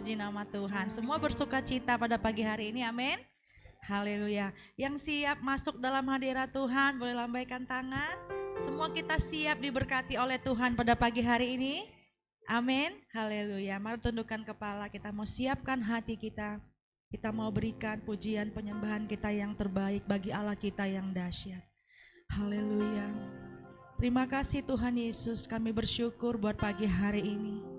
puji nama Tuhan. Semua bersuka cita pada pagi hari ini, amin. Haleluya. Yang siap masuk dalam hadirat Tuhan boleh lambaikan tangan. Semua kita siap diberkati oleh Tuhan pada pagi hari ini. Amin. Haleluya. Mari tundukkan kepala, kita mau siapkan hati kita. Kita mau berikan pujian penyembahan kita yang terbaik bagi Allah kita yang dahsyat. Haleluya. Terima kasih Tuhan Yesus, kami bersyukur buat pagi hari ini.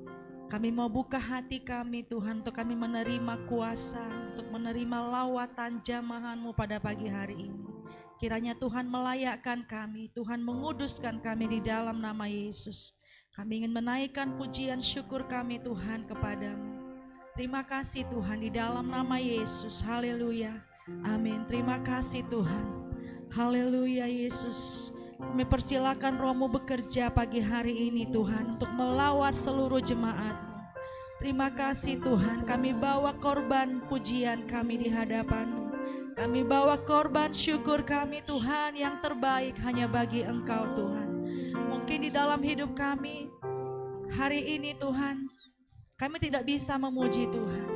Kami mau buka hati kami Tuhan untuk kami menerima kuasa, untuk menerima lawatan jamahan-Mu pada pagi hari ini. Kiranya Tuhan melayakkan kami, Tuhan menguduskan kami di dalam nama Yesus. Kami ingin menaikkan pujian syukur kami Tuhan kepadamu. Terima kasih Tuhan di dalam nama Yesus. Haleluya. Amin. Terima kasih Tuhan. Haleluya Yesus. Kami persilakan Roh-Mu bekerja pagi hari ini Tuhan untuk melawat seluruh jemaat-Mu. Terima kasih Tuhan, kami bawa korban pujian kami di hadapan-Mu. Kami bawa korban syukur kami Tuhan yang terbaik hanya bagi Engkau Tuhan. Mungkin di dalam hidup kami hari ini Tuhan, kami tidak bisa memuji Tuhan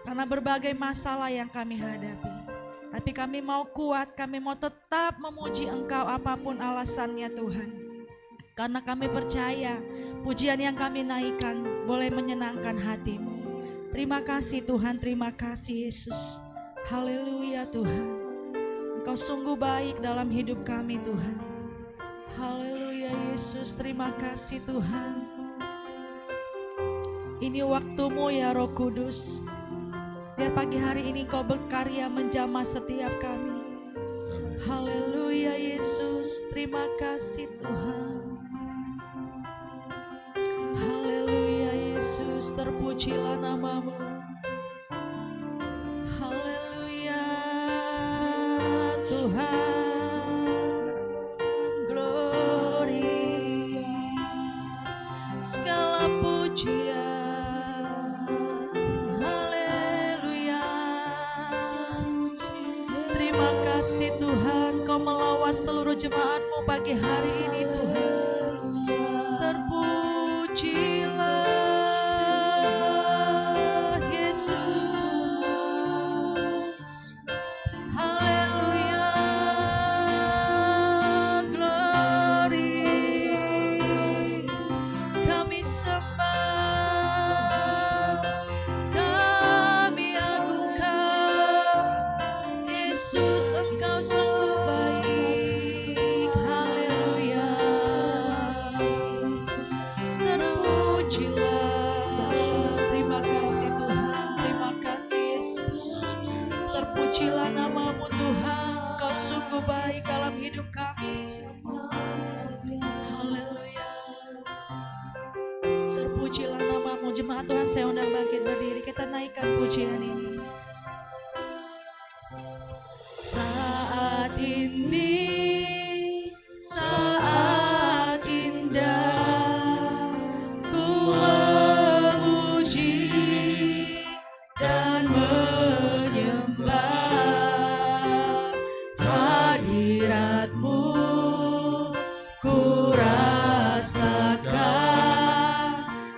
karena berbagai masalah yang kami hadapi. Tapi kami mau kuat, kami mau tetap memuji Engkau apapun alasannya Tuhan. Karena kami percaya pujian yang kami naikkan boleh menyenangkan hati-Mu. Terima kasih Tuhan, terima kasih Yesus. Haleluya Tuhan. Engkau sungguh baik dalam hidup kami Tuhan. Haleluya Yesus, terima kasih Tuhan. Ini waktu-Mu ya Roh Kudus. Biar pagi hari ini Kau berkarya menjamah setiap kami. Haleluya Yesus, terima kasih Tuhan. Haleluya Yesus, terpujilah nama-Mu. Haleluya Tuhan, glory, segala pujian. Terima kasih Tuhan, Kau melawat seluruh jemaat-Mu pagi hari ini Tuhan. Terpujilah Yesus. Haleluya, glory. Kami sembah, kami agungkan Yesus, Engkau sungguh baik. Haleluya. Terpujilah. Terima kasih Tuhan. Terima kasih Yesus. Terpujilah nama-Mu Tuhan. Engkau sungguh baik dalam hidup kami. Haleluya. Terpujilah nama-Mu. Jemaat Tuhan, saya undang bangkit berdiri. Kita naikkan pujian ini. Saat ini, saat indah, ku memuji dan menyembah hadirat-Mu, ku rasakan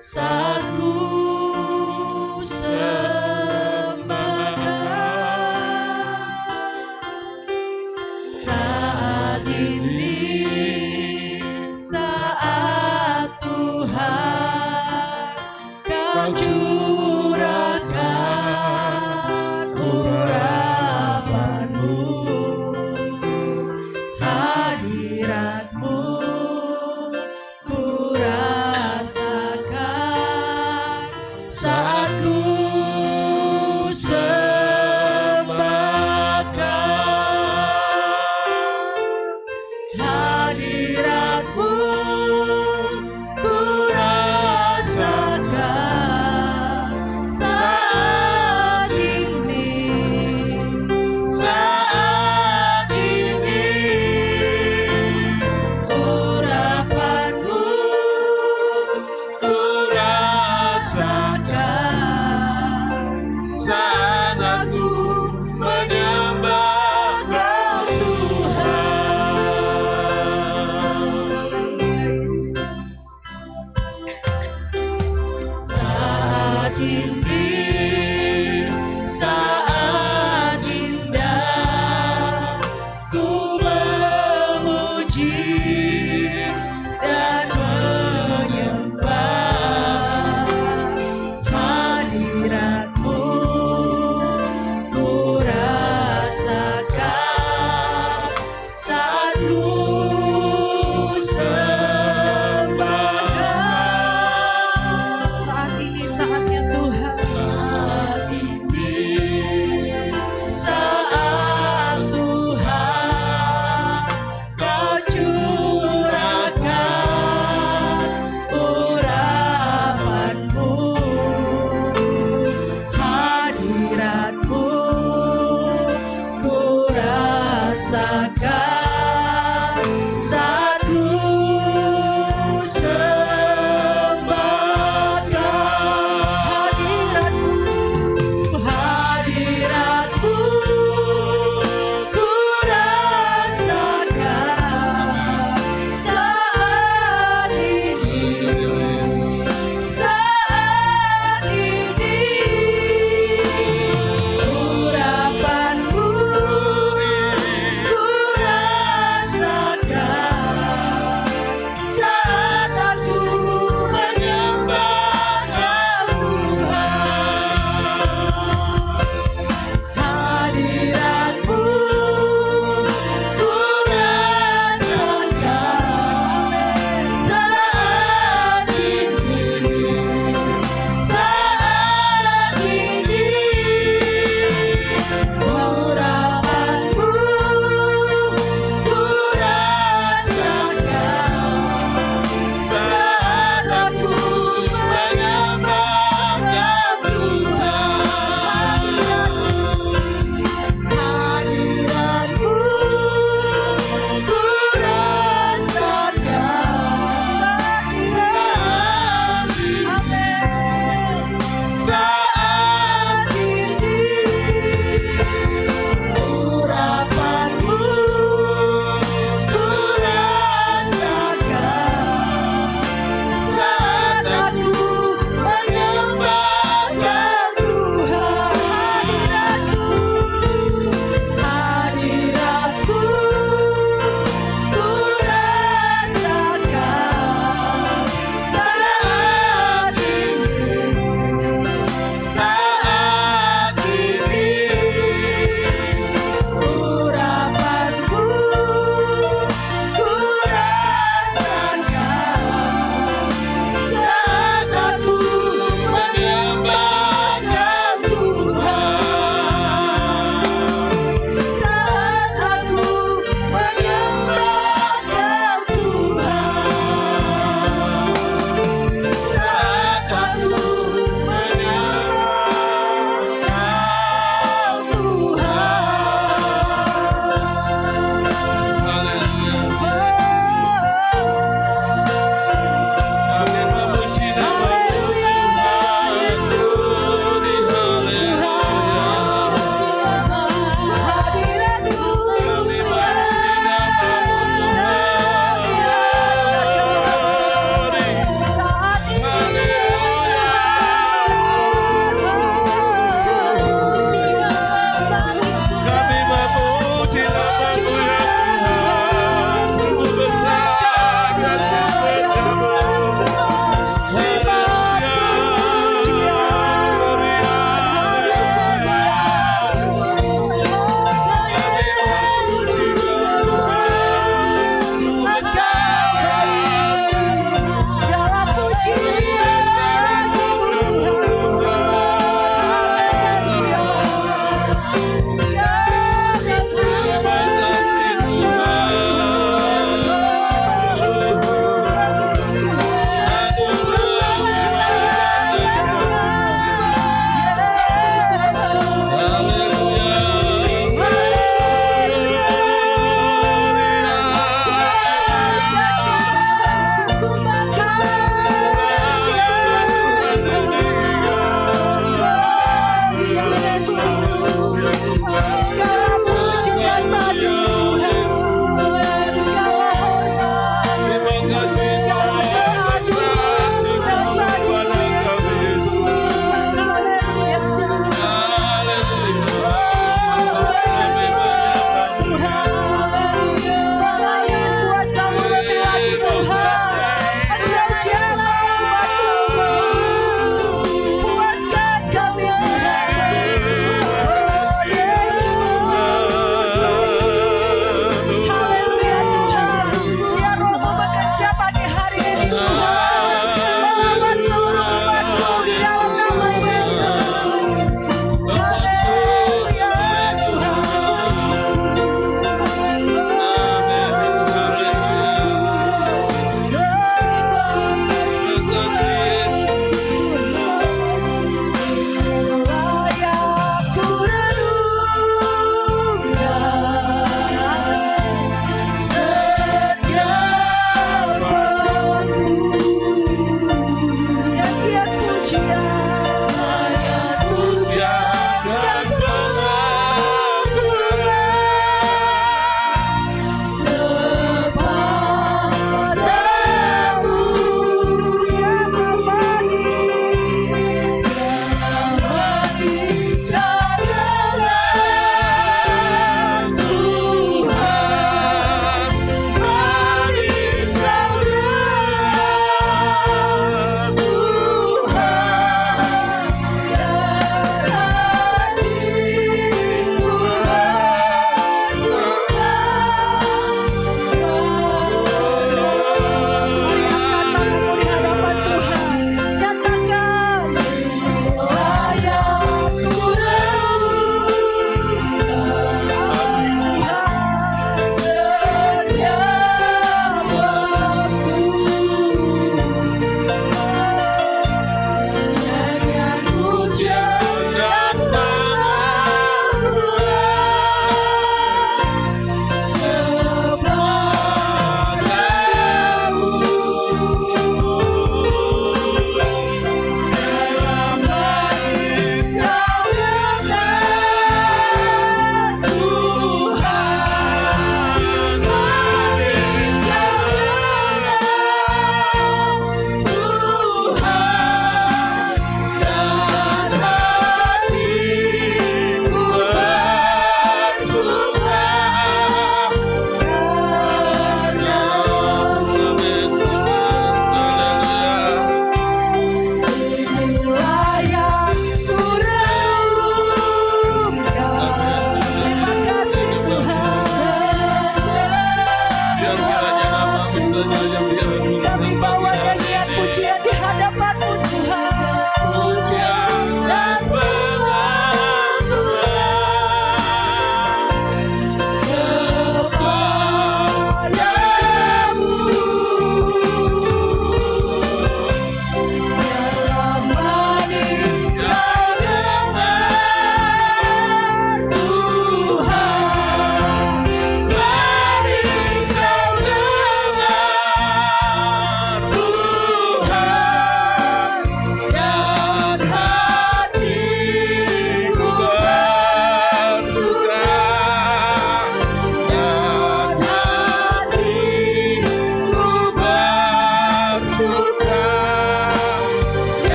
saat ku saat ini, saat Tuhan Kau curahkan urapan-Mu, hadirat-Mu, ku rasakan saat ku hadirat-Mu, ku rasakan saat ini, saat ini. Urapan-Mu ku rasakan Saat ini saatnya Tuhan.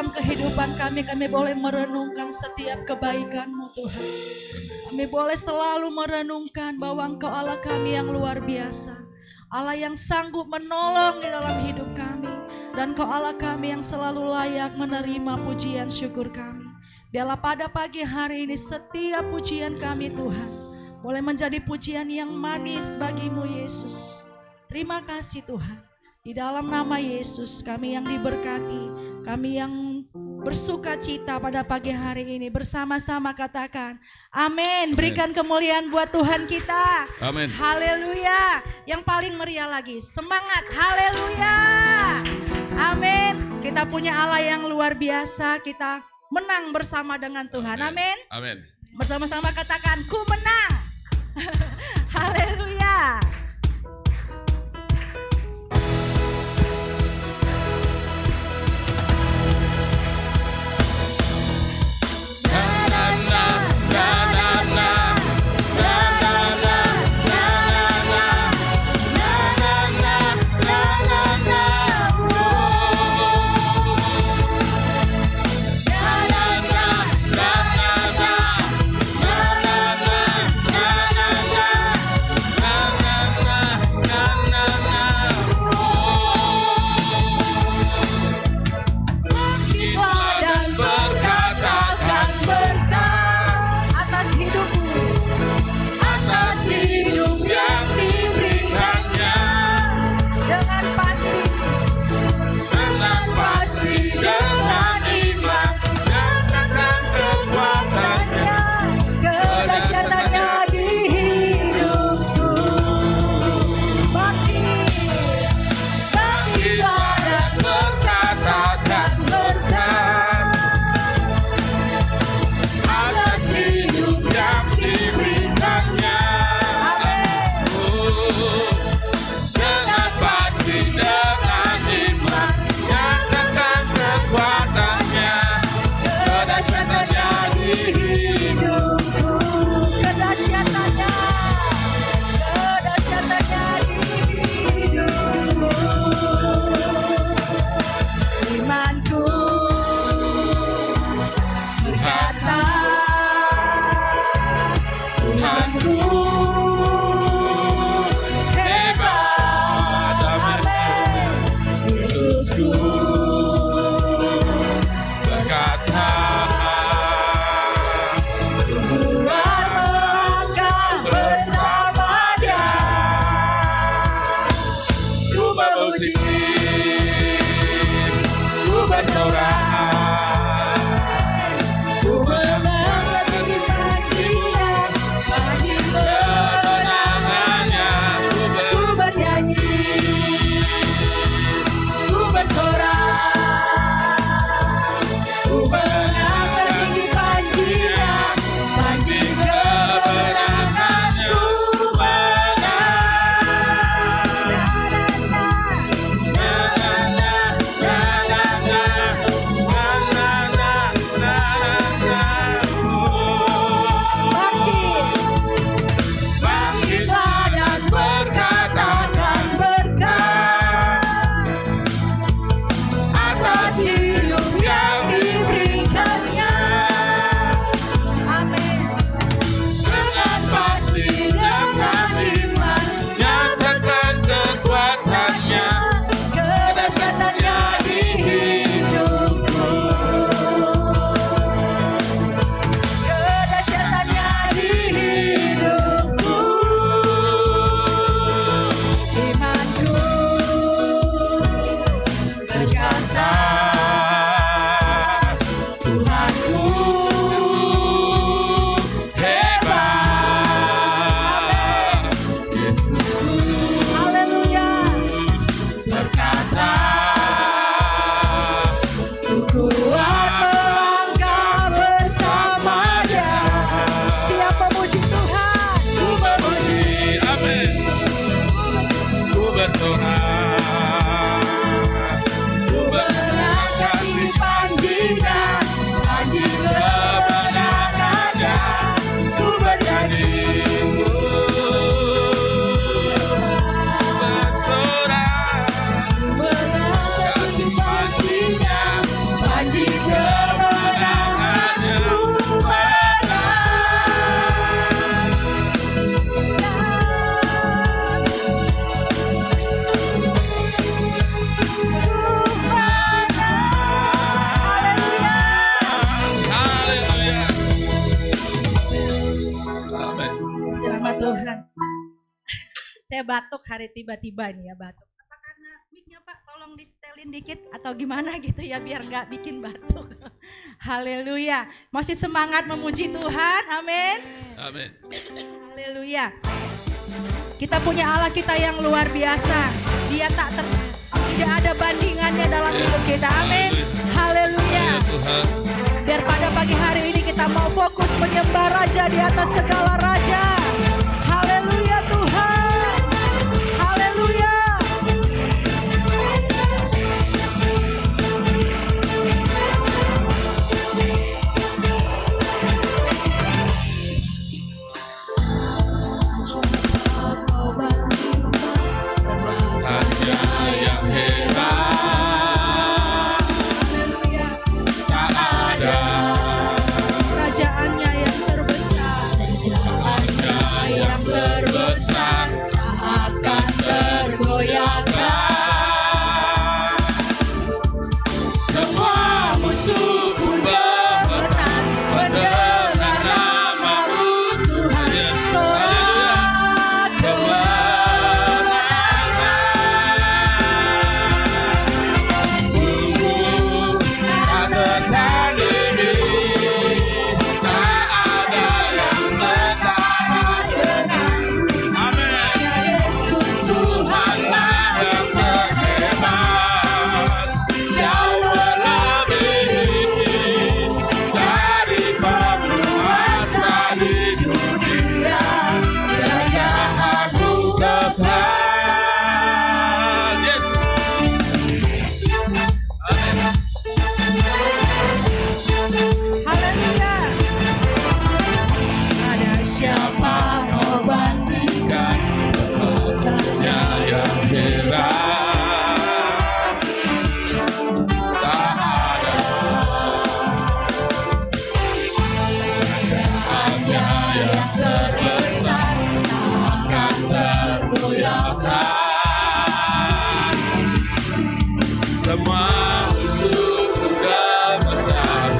dalam kehidupan kami boleh merenungkan setiap kebaikan-Mu Tuhan. Kami boleh selalu merenungkan bahwa Engkau Allah kami yang luar biasa. Allah yang sanggup menolong di dalam hidup kami. Dan Engkau Allah kami yang selalu layak menerima pujian syukur kami. Biarlah pada pagi hari ini setiap pujian kami Tuhan boleh menjadi pujian yang manis bagi-Mu Yesus. Terima kasih Tuhan. Di dalam nama Yesus kami yang diberkati, kami yang bersuka cita pada pagi hari ini bersama-sama katakan amin. Berikan kemuliaan buat Tuhan kita. Amin. Haleluya. Yang paling meriah lagi, semangat. Haleluya. Amin. Kita punya Allah yang luar biasa, kita menang bersama dengan Tuhan. Amin. Amin. Bersama-sama katakan ku menang. Haleluya. Ku menang bagi kebajikan, bagi Saya batuk hari tiba-tiba nih ya batuk. Apa karena mic-nya Pak tolong di-setelin dikit atau gimana gitu ya biar gak bikin batuk. Haleluya. Masih semangat memuji Tuhan. Amin. Amin. Haleluya. Kita punya Allah kita yang luar biasa. Dia tidak ada bandingannya dalam hidup kita. Amin. Haleluya. Biar pada pagi hari ini kita mau fokus menyembah Raja di atas segala raja. Haleluya Tuhan. Haleluya. Hanya yang hebat, tak ada Kerajaannya yang terbesar, yang terbesar, tak akan tergoyahkan. Semua musuh pun gemetar mendengar nama-Mu Tuhan. Sorak kemenangan. Sungguh tak tertandingi, tak ada yang setara dengan Amin. Yesus Tuhanlah yang terhebat, jauh melebihi dari penguasa di dunia. Kerajaanmu kekal. Yes. Amin. haleluya. Ada siapa mau bandingkan Hanya yang hebat, tak ada. Kerajaannya yang terbesar, akan tergoyahkan. Semua musuh gemetar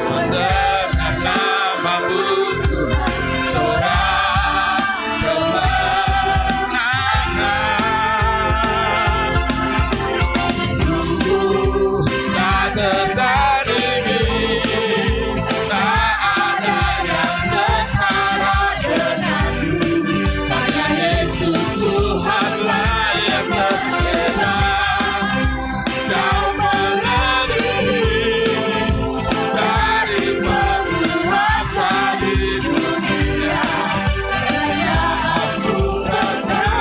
mendengar nama-Mu Tuhan. Sorak kemenangan. Sungguh tak tertandingi, tak ada yang setara dengan-Mu. Hanya Yesus Tuhanlah yang terhebat, jauh melebihi dari penguasa di dunia. Kerajaanmu kekal.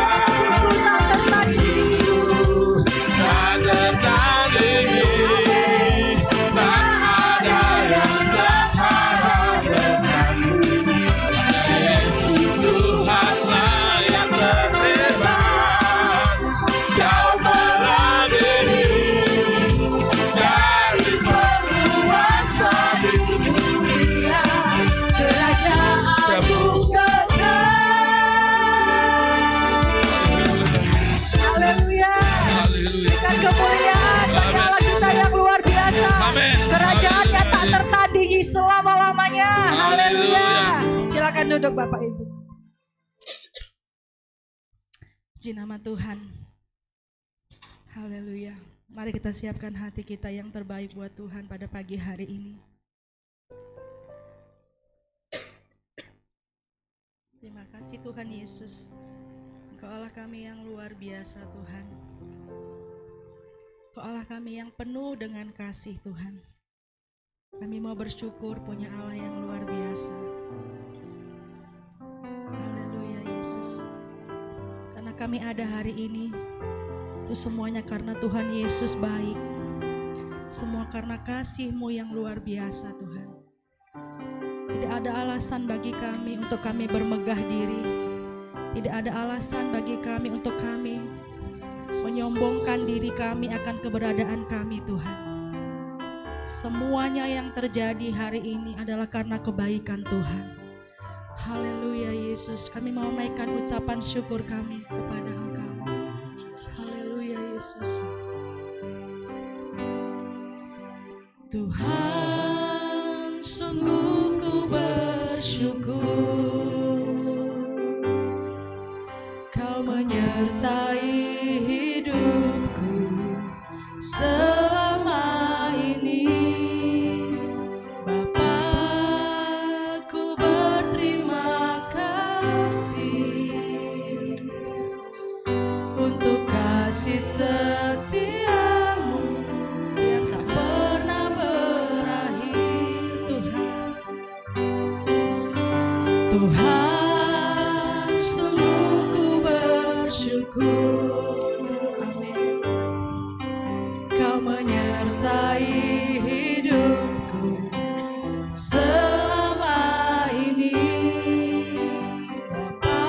Tak tertandingi, tak ada yang setara dengan-Mu. Hanya Yesus Tuhanlah yang terhebat, jauh melebihi dari penguasa di dunia. kerajaanmu Haleluya. Berikan kemuliaan bagi Allah kita yang luar biasa. Amin. Kerajaannya tak Haleluya. tertandingi selama-lamanya. Haleluya. Haleluya. Silakan duduk Bapak Ibu. Puji nama Tuhan. Haleluya. Mari kita siapkan hati kita yang terbaik buat Tuhan pada pagi hari ini. Terima kasih Tuhan Yesus. Engkau Allah kami yang luar biasa Tuhan. Engkau Allah kami yang penuh dengan kasih Tuhan. Kami mau bersyukur punya Allah yang luar biasa. Haleluya Yesus. Karena kami ada hari ini, itu semuanya karena Tuhan Yesus baik. Semua karena kasih-Mu yang luar biasa Tuhan. Tidak ada alasan bagi kami untuk kami bermegah diri. Tidak ada alasan bagi kami untuk kami menyombongkan diri kami akan keberadaan kami Tuhan. Semuanya yang terjadi hari ini adalah karena kebaikan Tuhan. Haleluya Yesus, kami mau naikkan ucapan syukur kami kepada Engkau. Haleluya Yesus. Tuhan, sungguh ku bersyukur Kau menyertai Tuhan, sungguh ku bersyukur. Amin. Kau menyertai hidupku selama ini. Bapa,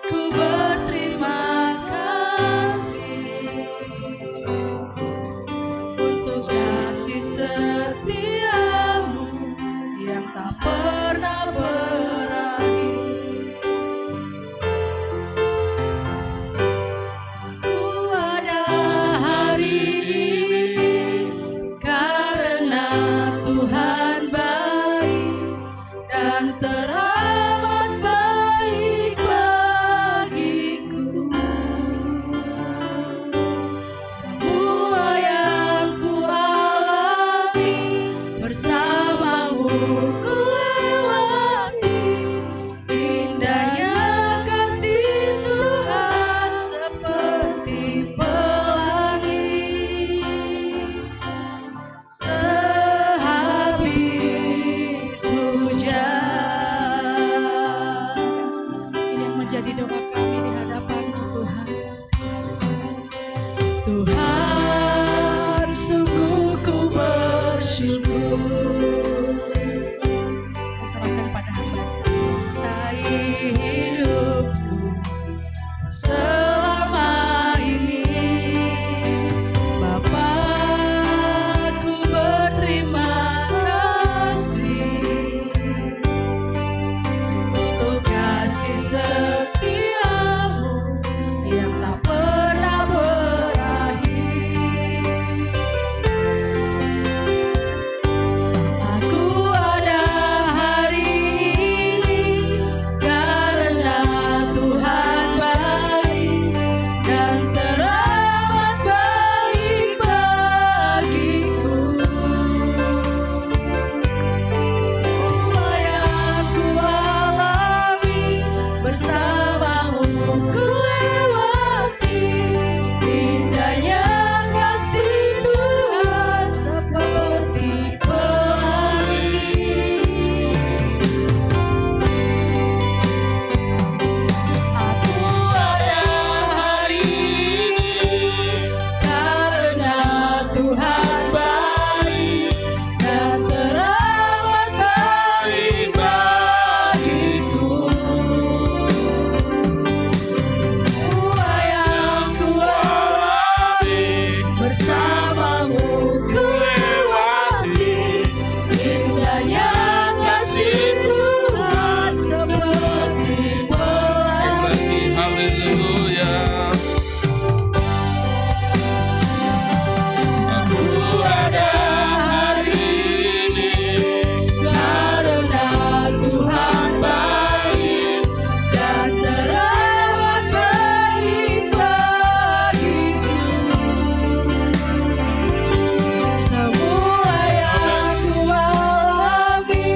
ku berterima kasih untuk kasih setiamu yang tak pernah berakhir. Ku ada hari ini karena Tuhan baik dan teramat baik bagiku. Semua yang ku alami bersamamu ku lewati. Indahnya kasih Tuhan seperti pelangi. Sehabis hujan. Ini yang menjadi doa kami di hadapan-Mu Tuhan. Tuhan, sungguh ku bersyukur. Saya serahkan pada hamba-Mu. Tai hidupku selama ini. Bapa, ku berterima kasih untuk kasih setiamu yang tak pernah berakhir. Aku ada hari ini karena Tuhan baik dan teramat baik bagiku. Semua yang ku alami bersamamu ku lewati. Indahnya kasih Tuhan seperti pelangi. Aku ada hari ini karena Tuhan baik dan teramat baik bagiku. Semua yang ku alami bersamamu ku lewati. Indahnya kasih Tuhan seperti pelangi. Haleluya. Aku ada hari ini Karena Tuhan baik dan teramat baik bagiku. Semua yang ku alami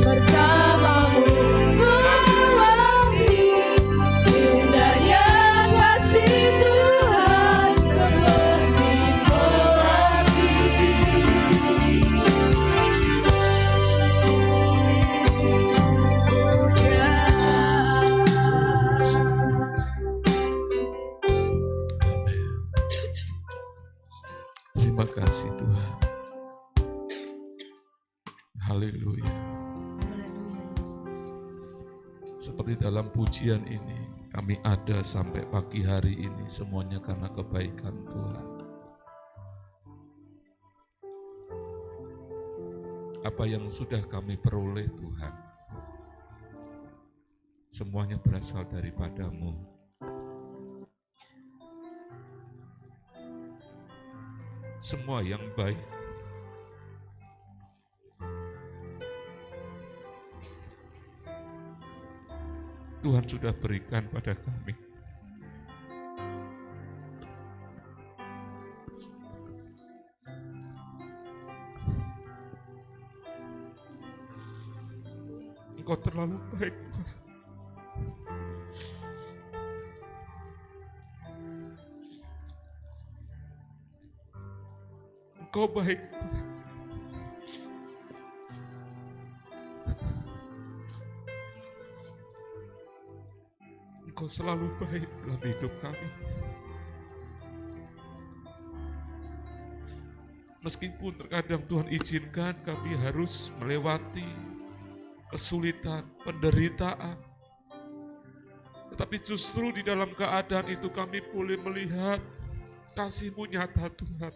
bersamamu ku lewati. Indahnya kasih Tuhan seperti pelangi. Terima kasih Tuhan. Haleluya. Seperti dalam pujian ini, kami ada sampai pagi hari ini semuanya karena kebaikan Tuhan. Apa yang sudah kami peroleh Tuhan, semuanya berasal daripada-Mu. Semua yang baik Tuhan sudah berikan pada kami. Engkau terlalu baik, Tuhan. Engkau baik, Tuhan. Engkau selalu baik dalam hidup kami. Meskipun terkadang Tuhan izinkan kami harus melewati kesulitan, penderitaan. Tetapi justru di dalam keadaan itu kami boleh melihat kasih-Mu nyata Tuhan.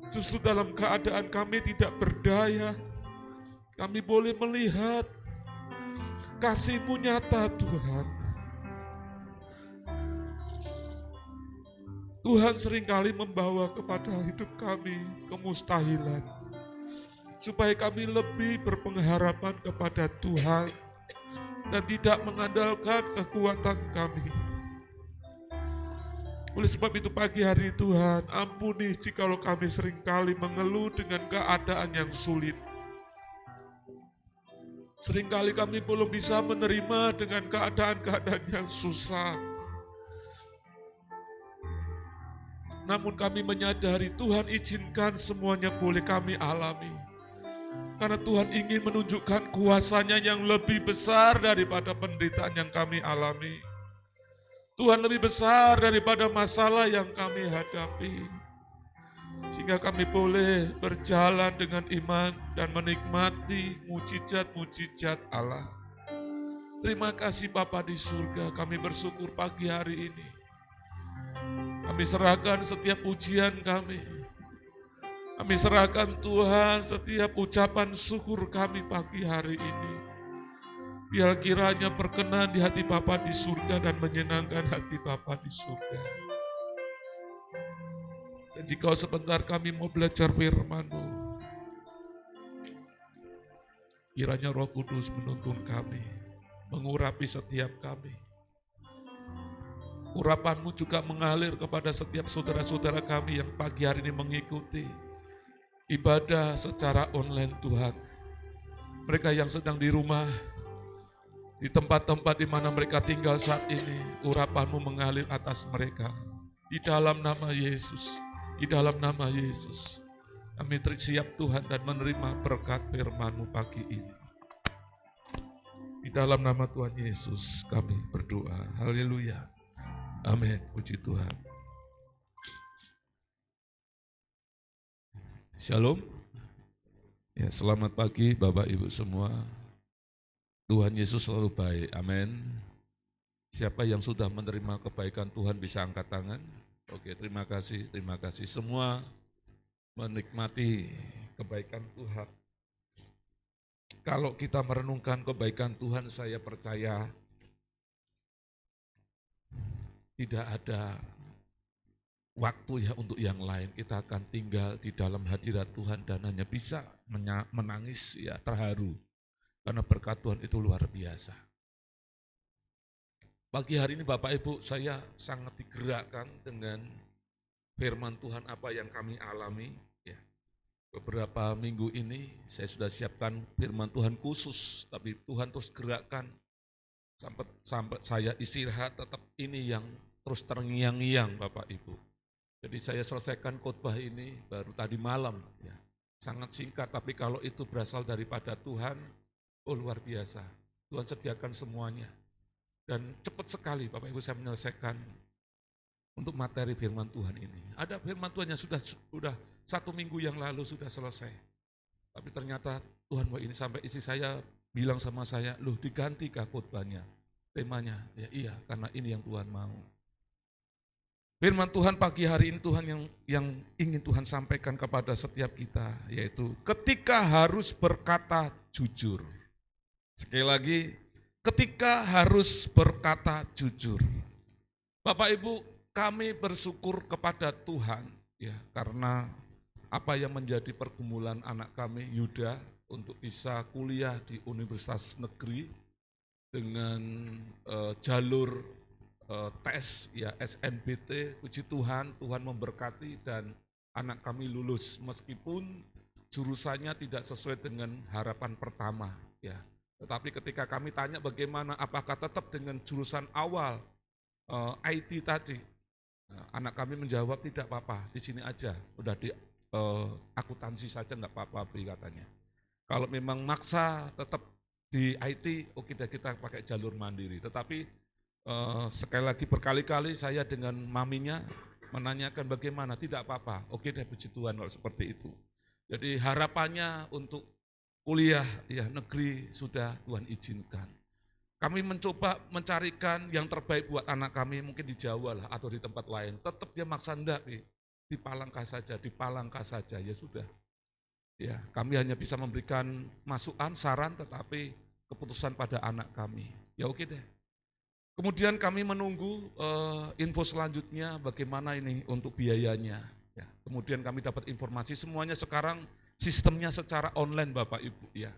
Justru dalam keadaan kami tidak berdaya, kami boleh melihat kasih-Mu nyata Tuhan. Tuhan seringkali membawa kepada hidup kami kemustahilan, supaya kami lebih berpengharapan kepada Tuhan dan tidak mengandalkan kekuatan kami. Oleh sebab itu pagi hari Tuhan, ampuni jikalau kami seringkali mengeluh dengan keadaan yang sulit. Seringkali kami belum bisa menerima dengan keadaan-keadaan yang susah. Namun kami menyadari Tuhan izinkan semuanya boleh kami alami. Karena Tuhan ingin menunjukkan kuasa-Nya yang lebih besar daripada penderitaan yang kami alami. Tuhan lebih besar daripada masalah yang kami hadapi. Sehingga kami boleh berjalan dengan iman dan menikmati mujizat-mujizat Allah. Terima kasih Bapa di surga, kami bersyukur pagi hari ini. Kami serahkan setiap pujian kami. Kami serahkan Tuhan setiap ucapan syukur kami pagi hari ini. Biar kiranya berkenan di hati Bapa di surga dan menyenangkan hati Bapa di surga. Dan jika sebentar kami mau belajar firman-Mu, kiranya Roh Kudus menuntun kami, mengurapi setiap kami. Urapan-Mu juga mengalir kepada setiap saudara-saudara kami yang pagi hari ini mengikuti ibadah secara online Tuhan. Mereka yang sedang di rumah, di tempat-tempat di mana mereka tinggal saat ini, urapan-Mu mengalir atas mereka. Di dalam nama Yesus, di dalam nama Yesus, kami siap Tuhan dan menerima berkat firman-Mu pagi ini. Di dalam nama Tuhan Yesus kami berdoa. Haleluya. Amin, puji Tuhan. Shalom. Ya, selamat pagi Bapak Ibu semua. Tuhan Yesus selalu baik, amin. Siapa yang sudah menerima kebaikan Tuhan bisa angkat tangan. Oke, terima kasih semua menikmati kebaikan Tuhan. Kalau kita merenungkan kebaikan Tuhan, saya percaya tidak ada waktu ya untuk yang lain. Kita akan tinggal di dalam hadirat Tuhan dan hanya bisa menangis ya, terharu. Karena berkat Tuhan itu luar biasa. Pagi hari ini Bapak Ibu, saya sangat digerakkan dengan firman Tuhan apa yang kami alami. Ya. Beberapa minggu ini saya sudah siapkan firman Tuhan khusus, tapi Tuhan terus gerakkan. Sampai saya istirahat, tetap ini yang terus terngiang-ngiang Bapak Ibu. Jadi saya selesaikan khotbah ini baru tadi malam. Ya. Sangat singkat, tapi kalau itu berasal daripada Tuhan, oh luar biasa. Tuhan sediakan semuanya. Dan cepat sekali Bapak Ibu saya menyelesaikan untuk materi firman Tuhan ini. Ada firman Tuhan yang sudah 1 minggu yang lalu sudah selesai. Tapi ternyata Tuhan bahwa ini sampai istri saya bilang sama saya, loh digantikah khotbahnya? Temanya, ya iya karena ini yang Tuhan mau. Firman Tuhan pagi hari ini Tuhan yang ingin Tuhan sampaikan kepada setiap kita, yaitu ketika harus berkata jujur. Sekali lagi, ketika harus berkata jujur. Bapak Ibu, kami bersyukur kepada Tuhan ya karena apa yang menjadi pergumulan anak kami Yuda untuk bisa kuliah di Universitas Negeri dengan jalur tes ya SNBT. Puji Tuhan, Tuhan memberkati dan anak kami lulus meskipun jurusannya tidak sesuai dengan harapan pertama ya. Tetapi ketika kami tanya bagaimana, apakah tetap dengan jurusan awal IT tadi, anak kami menjawab tidak apa-apa, di sini aja, udah di akuntansi saja nggak apa-apa katanya. Kalau memang maksa tetap di IT, oke deh kita pakai jalur mandiri. Tetapi sekali lagi berkali-kali saya dengan maminya menanyakan bagaimana, tidak apa-apa, oke deh puji Tuhan kalau seperti itu. Jadi harapannya untuk kuliah ya negeri sudah Tuhan izinkan. Kami mencoba mencarikan yang terbaik buat anak kami mungkin di Jawa lah atau di tempat lain. Tetap dia maksa enggak, di Palangka saja, ya sudah. Ya, kami hanya bisa memberikan masukan, saran, tetapi keputusan pada anak kami. Ya oke deh. Kemudian kami menunggu info selanjutnya bagaimana ini untuk biayanya. Ya, kemudian kami dapat informasi semuanya sekarang sistemnya secara online Bapak Ibu ya.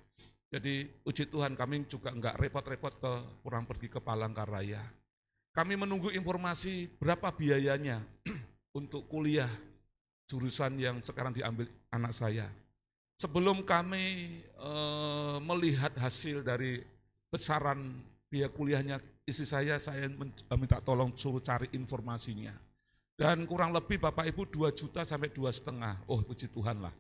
Jadi puji Tuhan kami juga enggak repot-repot kurang pergi ke Palangkaraya. Kami menunggu informasi berapa biayanya untuk kuliah jurusan yang sekarang diambil anak saya. Sebelum kami melihat hasil dari besaran biaya kuliahnya istri saya minta tolong suruh cari informasinya. Dan kurang lebih Bapak Ibu 2 juta sampai 2,5. Oh puji Tuhan lah.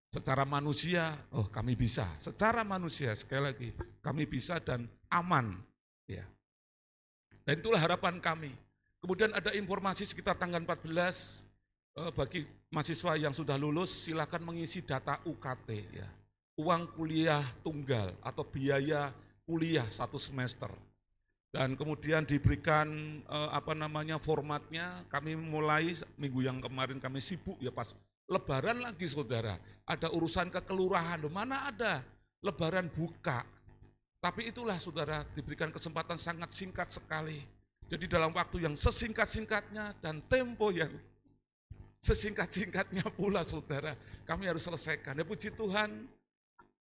Secara manusia, oh kami bisa. Secara manusia sekali lagi kami bisa dan aman. Ya. Dan itulah harapan kami. Kemudian ada informasi sekitar tanggal 14 bagi mahasiswa yang sudah lulus silakan mengisi data UKT ya. Uang kuliah tunggal atau biaya kuliah 1 semester. Dan kemudian diberikan formatnya. Kami mulai minggu yang kemarin kami sibuk ya pas Lebaran lagi saudara. Ada urusan ke kelurahan, mana ada Lebaran buka. Tapi itulah saudara diberikan kesempatan sangat singkat sekali. Jadi dalam waktu yang sesingkat-singkatnya dan tempo yang sesingkat-singkatnya pula saudara, kami harus selesaikan. Ya puji Tuhan,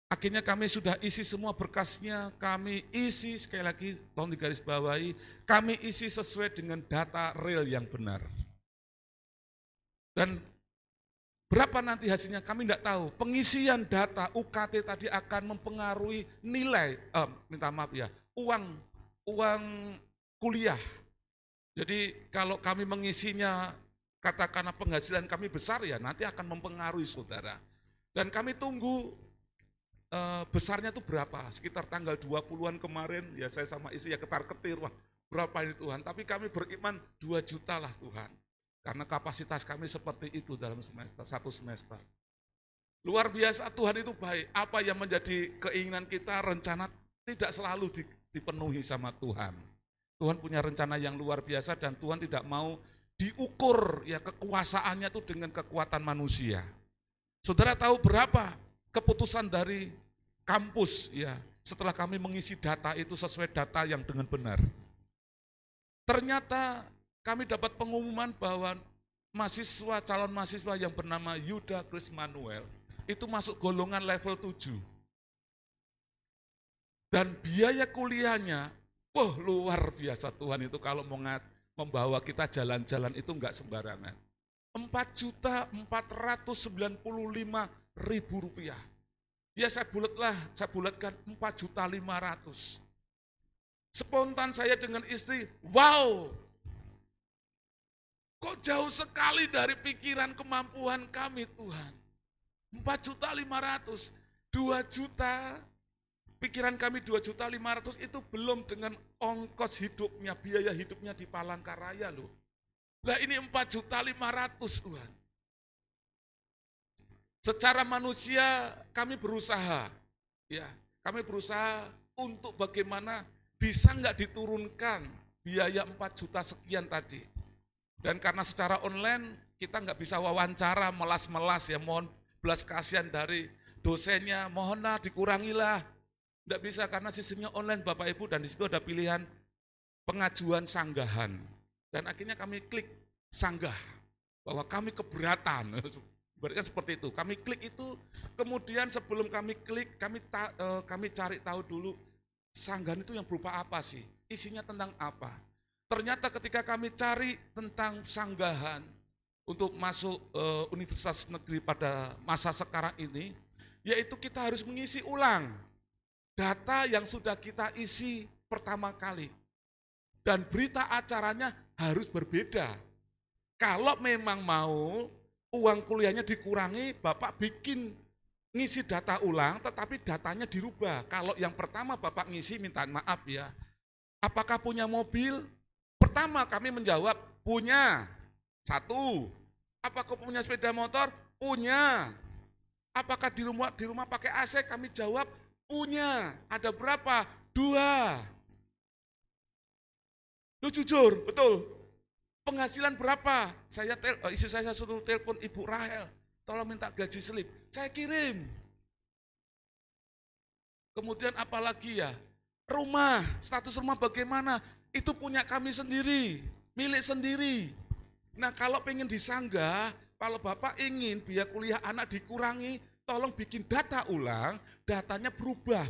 akhirnya kami sudah isi semua berkasnya, kami isi sekali lagi, tolong digarisbawahi, kami isi sesuai dengan data real yang benar. Dan berapa nanti hasilnya kami tidak tahu. Pengisian data UKT tadi akan mempengaruhi nilai, uang kuliah. Jadi kalau kami mengisinya katakanlah penghasilan kami besar ya nanti akan mempengaruhi saudara. Dan kami tunggu besarnya itu berapa, sekitar tanggal 20-an kemarin ya saya sama istri ya ketar-ketir, wah berapa ini Tuhan. Tapi kami beriman 2 juta lah Tuhan. Karena kapasitas kami seperti itu dalam satu semester. Luar biasa Tuhan itu baik, apa yang menjadi keinginan kita, rencana tidak selalu dipenuhi sama Tuhan. Tuhan punya rencana yang luar biasa dan Tuhan tidak mau diukur ya kekuasaannya itu dengan kekuatan manusia. Saudara tahu berapa keputusan dari kampus ya setelah kami mengisi data itu sesuai data yang dengan benar. Ternyata kami dapat pengumuman bahwa calon mahasiswa yang bernama Yuda Chris Manuel itu masuk golongan level 7. Dan biaya kuliahnya, wah luar biasa Tuhan itu kalau membawa kita jalan-jalan itu enggak sembarangan. Rp4.495.000. Ya saya bulatkan 4.500.000. Spontan saya dengan istri, wow, kok jauh sekali dari pikiran kemampuan kami Tuhan. 4.500.000, 2 juta, pikiran kami 2.500.000 itu belum dengan ongkos hidupnya, biaya hidupnya di Palangkaraya loh. Lah ini 4.500.000 Tuhan. Secara manusia kami berusaha, ya kami berusaha untuk bagaimana bisa nggak diturunkan biaya 4 juta sekian tadi. Dan karena secara online kita nggak bisa wawancara melas-melas ya, mohon belas kasihan dari dosennya, mohonlah dikurangilah. Nggak bisa karena sistemnya online Bapak Ibu dan di situ ada pilihan pengajuan sanggahan. Dan akhirnya kami klik sanggah bahwa kami keberatan. Berarti kan seperti itu. Kami klik itu, kemudian sebelum kami klik kami cari tahu dulu sanggahan itu yang berupa apa sih? Isinya tentang apa? Ternyata ketika kami cari tentang sanggahan untuk masuk universitas negeri pada masa sekarang ini, yaitu kita harus mengisi ulang data yang sudah kita isi pertama kali. Dan berita acaranya harus berbeda. Kalau memang mau uang kuliahnya dikurangi, Bapak bikin ngisi data ulang tetapi datanya dirubah. Kalau yang pertama Bapak ngisi minta maaf ya. Apakah punya mobil? Pertama kami menjawab punya. 1. Apakah punya sepeda motor? Punya. Apakah di rumah pakai AC? Kami jawab punya. Ada berapa? 2. Lu jujur, betul. Penghasilan berapa? Istri saya suruh telepon Ibu Rahel. Tolong minta gaji slip. Saya kirim. Kemudian apalagi ya? Rumah, status rumah bagaimana? Itu punya kami sendiri, milik sendiri. Nah kalau pengen disanggah, kalau Bapak ingin biaya kuliah anak dikurangi, tolong bikin data ulang, datanya berubah.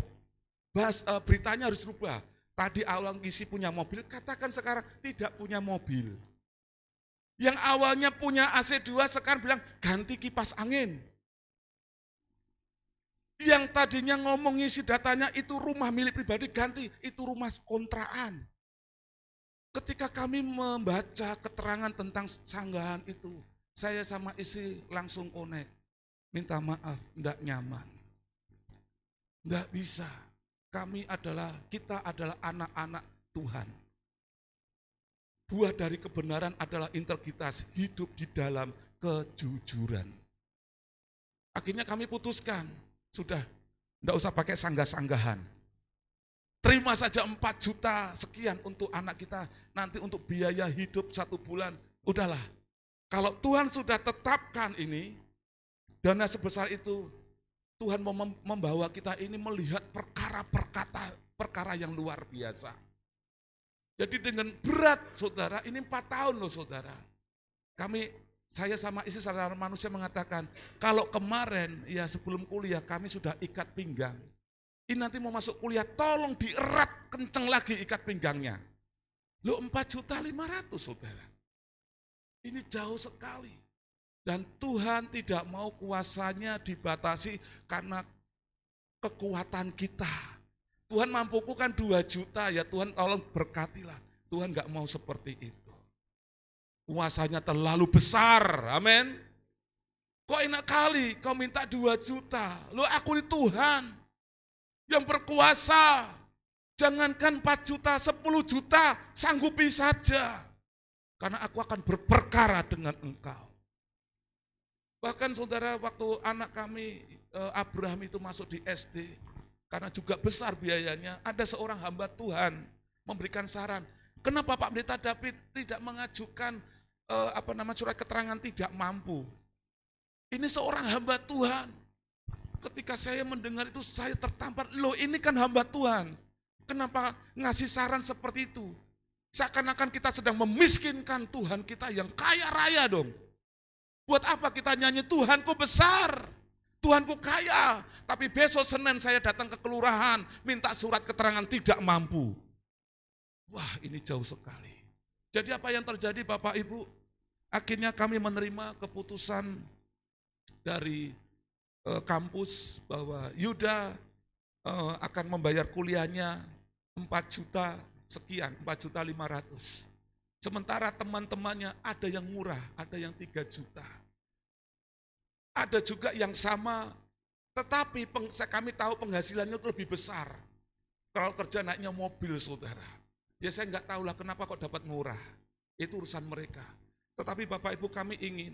Beritanya harus berubah. Tadi awal ngisi punya mobil, katakan sekarang tidak punya mobil. Yang awalnya punya AC2 sekarang bilang ganti kipas angin. Yang tadinya ngomong ngisi datanya itu rumah milik pribadi, ganti itu rumah kontrakan. Ketika kami membaca keterangan tentang sanggahan itu, saya sama istri langsung connect. Minta maaf, enggak nyaman. Enggak bisa. Kita adalah anak-anak Tuhan. Buah dari kebenaran adalah integritas, hidup di dalam kejujuran. Akhirnya kami putuskan, sudah enggak usah pakai sanggah-sanggahan. Terima saja 4 juta sekian untuk anak kita, nanti untuk biaya hidup 1 bulan. Udahlah, kalau Tuhan sudah tetapkan ini, dana sebesar itu, Tuhan mau membawa kita ini melihat perkara yang luar biasa. Jadi dengan berat saudara, ini 4 tahun loh saudara. Saya sama istri saudara manusia mengatakan, kalau kemarin ya sebelum kuliah kami sudah ikat pinggang. Ini nanti mau masuk kuliah, tolong dierat kenceng lagi ikat pinggangnya. Loh 4.500.000 saudara. Ini jauh sekali. Dan Tuhan tidak mau kuasanya dibatasi karena kekuatan kita. Tuhan mampukan 2 juta, ya Tuhan tolong berkatilah. Tuhan gak mau seperti itu. Kuasanya terlalu besar, amin. Kok enak kali kau minta 2 juta. Loh aku ini Tuhan yang berkuasa. Jangankan 4 juta, 10 juta sanggupi saja. Karena aku akan berperkara dengan engkau. Bahkan saudara waktu anak kami Abraham itu masuk di SD, karena juga besar biayanya, ada seorang hamba Tuhan memberikan saran, kenapa Pak Pendeta David tidak mengajukan surat keterangan tidak mampu. Ini seorang hamba Tuhan. Ketika saya mendengar itu saya tertampar, loh ini kan hamba Tuhan. Kenapa ngasih saran seperti itu? Seakan-akan kita sedang memiskinkan Tuhan kita yang kaya raya dong. Buat apa kita nyanyi Tuhanku besar, Tuhanku kaya, tapi besok Senin saya datang ke kelurahan, minta surat keterangan tidak mampu. Wah ini jauh sekali. Jadi apa yang terjadi Bapak Ibu? Akhirnya kami menerima keputusan dari kampus bahwa Yuda akan membayar kuliahnya 4 juta sekian, 4.500.000. Sementara teman-temannya ada yang murah, ada yang 3 juta. Ada juga yang sama, tetapi kami tahu penghasilannya itu lebih besar. Kalau kerja naiknya mobil saudara. Ya saya enggak tahulah kenapa kok dapat murah. Itu urusan mereka. Tetapi Bapak Ibu kami ingin,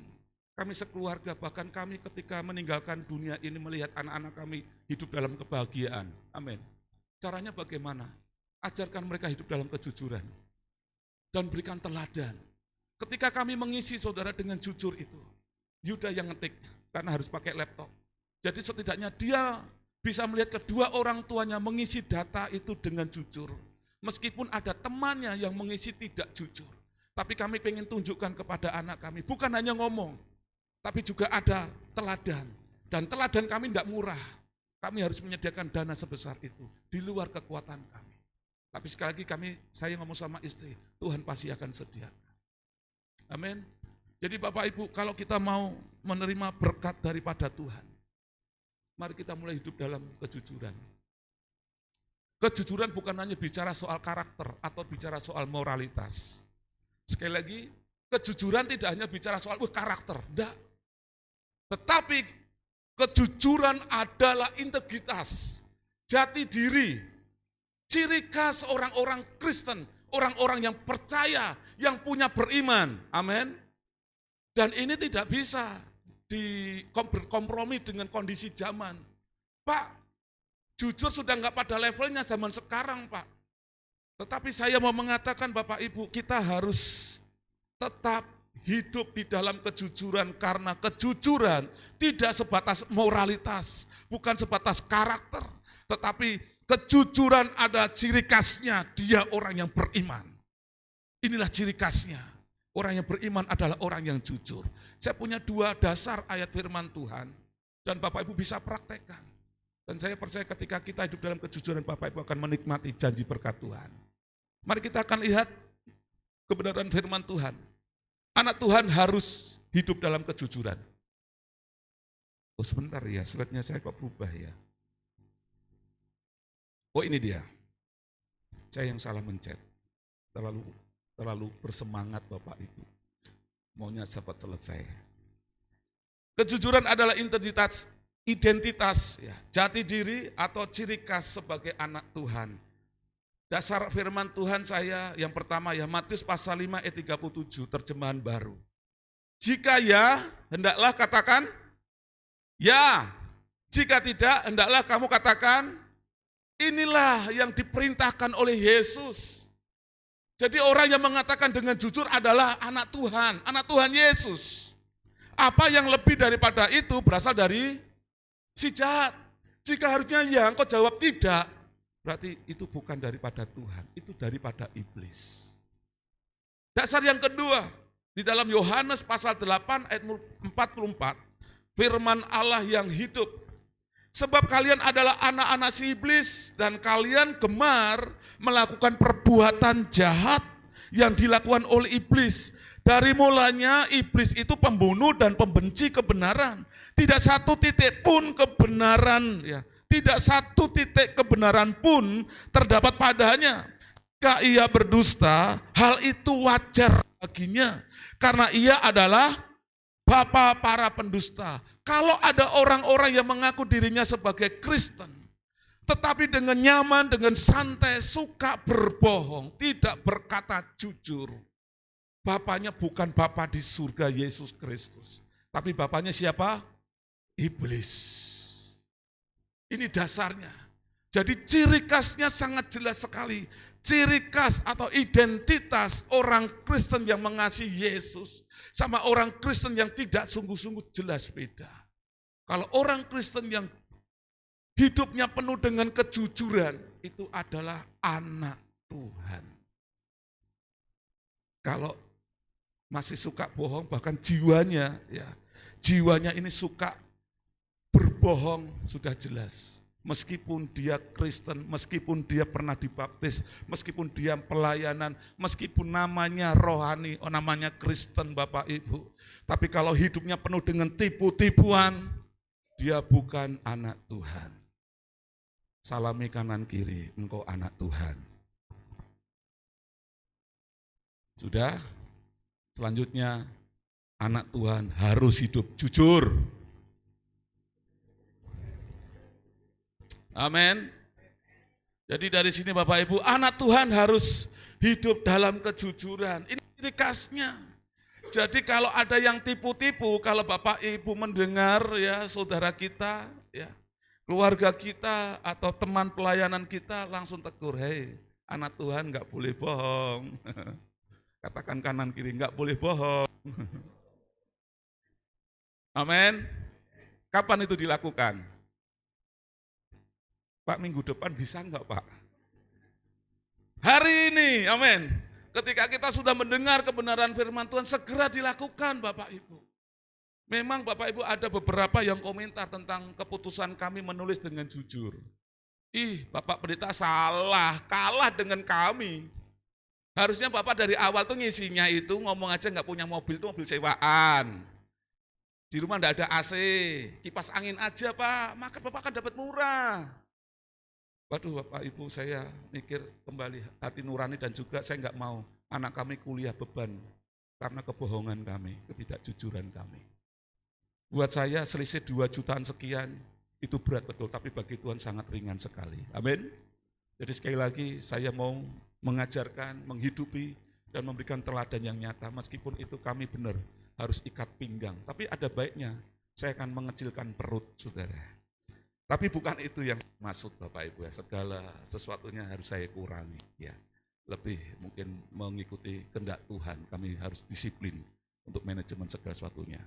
kami sekeluarga, bahkan kami ketika meninggalkan dunia ini melihat anak-anak kami hidup dalam kebahagiaan. Amin. Caranya bagaimana? Ajarkan mereka hidup dalam kejujuran. Dan berikan teladan. Ketika kami mengisi saudara dengan jujur itu, Yuda yang ngetik, karena harus pakai laptop. Jadi setidaknya dia bisa melihat kedua orang tuanya mengisi data itu dengan jujur. Meskipun ada temannya yang mengisi tidak jujur. Tapi kami pengen tunjukkan kepada anak kami, bukan hanya ngomong, tapi juga ada teladan. Dan teladan kami tidak murah. Kami harus menyediakan dana sebesar itu, di luar kekuatan kami. Tapi sekali lagi saya ngomong sama istri, Tuhan pasti akan sediakan. Amin. Jadi Bapak Ibu, kalau kita mau menerima berkat daripada Tuhan, mari kita mulai hidup dalam kejujuran. Kejujuran bukan hanya bicara soal karakter atau bicara soal moralitas. Sekali lagi, kejujuran tidak hanya bicara soal karakter, enggak. Tetapi Kejujuran adalah integritas, jati diri, ciri khas orang-orang Kristen, orang-orang yang percaya, yang punya beriman. Amin. Dan ini tidak bisa berkompromi dengan kondisi zaman. Pak, jujur sudah enggak pada levelnya zaman sekarang, Pak. Tetapi saya mau mengatakan Bapak Ibu, kita harus tetap hidup di dalam kejujuran, karena kejujuran tidak sebatas moralitas, bukan sebatas karakter, tetapi kejujuran ada ciri khasnya, dia orang yang beriman. Inilah ciri khasnya, orang yang beriman adalah orang yang jujur. Saya punya 2 dasar ayat firman Tuhan, dan Bapak Ibu bisa praktekkan. Dan saya percaya ketika kita hidup dalam kejujuran, Bapak Ibu akan menikmati janji berkat Tuhan. Mari kita akan lihat kebenaran firman Tuhan. Anak Tuhan harus hidup dalam kejujuran. Oh sebentar ya, slide-nya saya kok berubah ya. Oh ini dia. Saya yang salah mencet. Terlalu bersemangat Bapak Ibu. Maunya cepat selesai. Kejujuran adalah identitas ya, jati diri atau ciri khas sebagai anak Tuhan. Dasar firman Tuhan saya yang pertama ya, Matius pasal 5 ayat 37 terjemahan baru. Jika ya, hendaklah katakan ya. Jika tidak, hendaklah kamu katakan inilah yang diperintahkan oleh Yesus. Jadi orang yang mengatakan dengan jujur adalah anak Tuhan Yesus. Apa yang lebih daripada itu berasal dari si jahat. Jika harusnya ya, engkau jawab tidak. Berarti itu bukan daripada Tuhan, itu daripada iblis. Dasar yang kedua, di dalam Yohanes pasal 8 ayat 44, firman Allah yang hidup. Sebab kalian adalah anak-anak si iblis dan kalian gemar melakukan perbuatan jahat yang dilakukan oleh iblis. Dari mulanya iblis itu pembunuh dan pembenci kebenaran. Tidak satu titik pun kebenaran ya. Tidak satu titik kebenaran pun terdapat padanya. Jika ia berdusta, hal itu wajar baginya. Karena ia adalah bapa para pendusta. Kalau ada orang-orang yang mengaku dirinya sebagai Kristen, tetapi dengan nyaman, dengan santai, suka berbohong, tidak berkata jujur. Bapaknya bukan Bapa di surga Yesus Kristus. Tapi bapaknya siapa? Iblis. Ini dasarnya. Jadi ciri khasnya sangat jelas sekali. Ciri khas atau identitas orang Kristen yang mengasihi Yesus sama orang Kristen yang tidak sungguh-sungguh jelas beda. Kalau orang Kristen yang hidupnya penuh dengan kejujuran, itu adalah anak Tuhan. Kalau masih suka bohong, bahkan jiwanya ini suka berbohong, sudah jelas. Meskipun dia Kristen, meskipun dia pernah dibaptis, meskipun dia pelayanan, meskipun namanya rohani, namanya Kristen Bapak Ibu. Tapi kalau hidupnya penuh dengan tipu-tipuan, dia bukan anak Tuhan. Salami kanan kiri, engkau anak Tuhan. Sudah? Selanjutnya, anak Tuhan harus hidup jujur. Amin. Jadi dari sini Bapak Ibu, anak Tuhan harus hidup dalam kejujuran. Ini ciri khasnya. Jadi kalau ada yang tipu-tipu, kalau Bapak Ibu mendengar ya saudara kita, ya keluarga kita atau teman pelayanan kita langsung tegur, hei anak Tuhan nggak boleh bohong. Katakan kanan kiri, nggak boleh bohong. Amin. Kapan itu dilakukan? Pak, minggu depan bisa enggak Pak? Hari ini, amin. Ketika kita sudah mendengar kebenaran firman Tuhan, segera dilakukan Bapak Ibu. Memang Bapak Ibu ada beberapa yang komentar tentang keputusan kami menulis dengan jujur. Ih, Bapak Pendeta salah, kalah dengan kami. Harusnya Bapak dari awal tuh ngisinya itu ngomong aja nggak punya mobil, itu mobil sewaan. Di rumah enggak ada AC, kipas angin aja Pak, maka Bapak akan dapat murah. Waduh Bapak Ibu, saya mikir kembali hati nurani dan juga saya enggak mau anak kami kuliah beban karena kebohongan kami, ketidakjujuran kami. Buat saya selisih 2 jutaan sekian itu berat betul, tapi bagi Tuhan sangat ringan sekali. Amin. Jadi sekali lagi saya mau mengajarkan, menghidupi, dan memberikan teladan yang nyata. Meskipun itu kami benar harus ikat pinggang. Tapi ada baiknya saya akan mengecilkan perut, saudara. Tapi bukan itu yang maksud Bapak Ibu ya. Segala sesuatunya harus saya kurangi ya. Lebih mungkin mengikuti kehendak Tuhan. Kami harus disiplin untuk manajemen segala sesuatunya.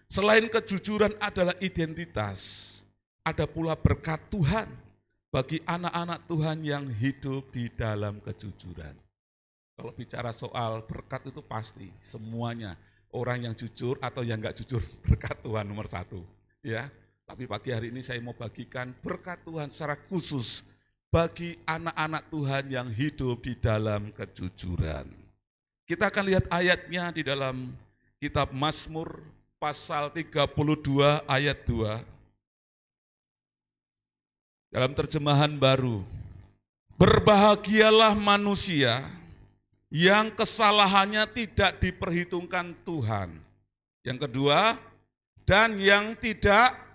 Selain kejujuran adalah identitas, ada pula berkat Tuhan bagi anak-anak Tuhan yang hidup di dalam kejujuran. Kalau bicara soal berkat itu pasti semuanya. Orang yang jujur atau yang enggak jujur, berkat Tuhan nomor 1. Ya. Tapi pagi hari ini saya mau bagikan berkat Tuhan secara khusus bagi anak-anak Tuhan yang hidup di dalam kejujuran. Kita akan lihat ayatnya di dalam kitab Mazmur pasal 32 ayat 2. Dalam terjemahan baru, berbahagialah manusia yang kesalahannya tidak diperhitungkan Tuhan. Yang kedua, dan yang tidak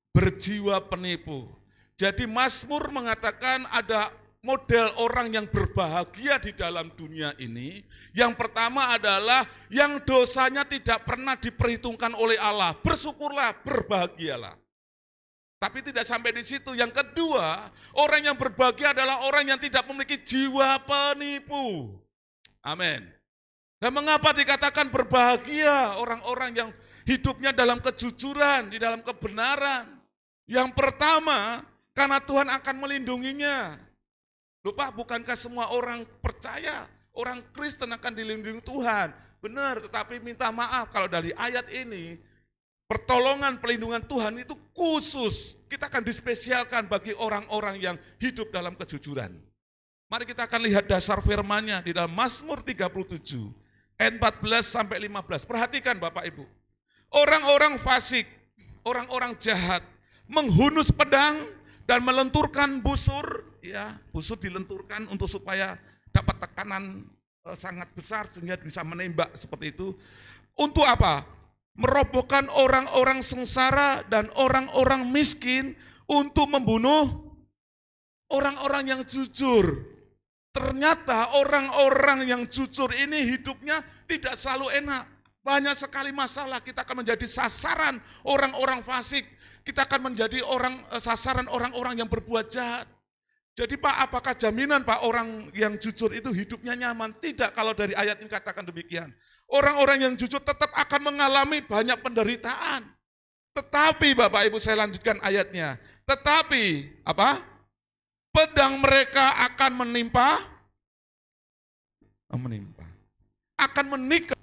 berjiwa penipu. Jadi Mazmur mengatakan ada model orang yang berbahagia di dalam dunia ini. Yang pertama adalah yang dosanya tidak pernah diperhitungkan oleh Allah. Bersyukurlah, berbahagialah. Tapi tidak sampai di situ. Yang kedua, orang yang berbahagia adalah orang yang tidak memiliki jiwa penipu. Amin. Dan mengapa dikatakan berbahagia orang-orang yang hidupnya dalam kejujuran, di dalam kebenaran? Yang pertama, karena Tuhan akan melindunginya. Lupa, bukankah semua orang percaya, orang Kristen akan dilindungi Tuhan? Benar, tetapi minta maaf kalau dari ayat ini, pertolongan pelindungan Tuhan itu khusus. Kita akan dispesialkan bagi orang-orang yang hidup dalam kejujuran. Mari kita akan lihat dasar firman-Nya di dalam Mazmur 37, ayat 14 sampai 15. Perhatikan Bapak Ibu. Orang-orang fasik, orang-orang jahat, menghunus pedang dan melenturkan busur, ya, busur dilenturkan untuk supaya dapat tekanan sangat besar sehingga bisa menembak seperti itu. Untuk apa? Merobohkan orang-orang sengsara dan orang-orang miskin untuk membunuh orang-orang yang jujur. Ternyata orang-orang yang jujur ini hidupnya tidak selalu enak. Banyak sekali masalah, kita akan menjadi sasaran orang-orang fasik. Kita akan menjadi sasaran orang-orang yang berbuat jahat. Jadi Pak, apakah jaminan Pak orang yang jujur itu hidupnya nyaman? Tidak, kalau dari ayat ini katakan demikian. Orang-orang yang jujur tetap akan mengalami banyak penderitaan. Tetapi Bapak Ibu saya lanjutkan ayatnya. Tetapi apa? Pedang mereka akan menimpa. Akan menikam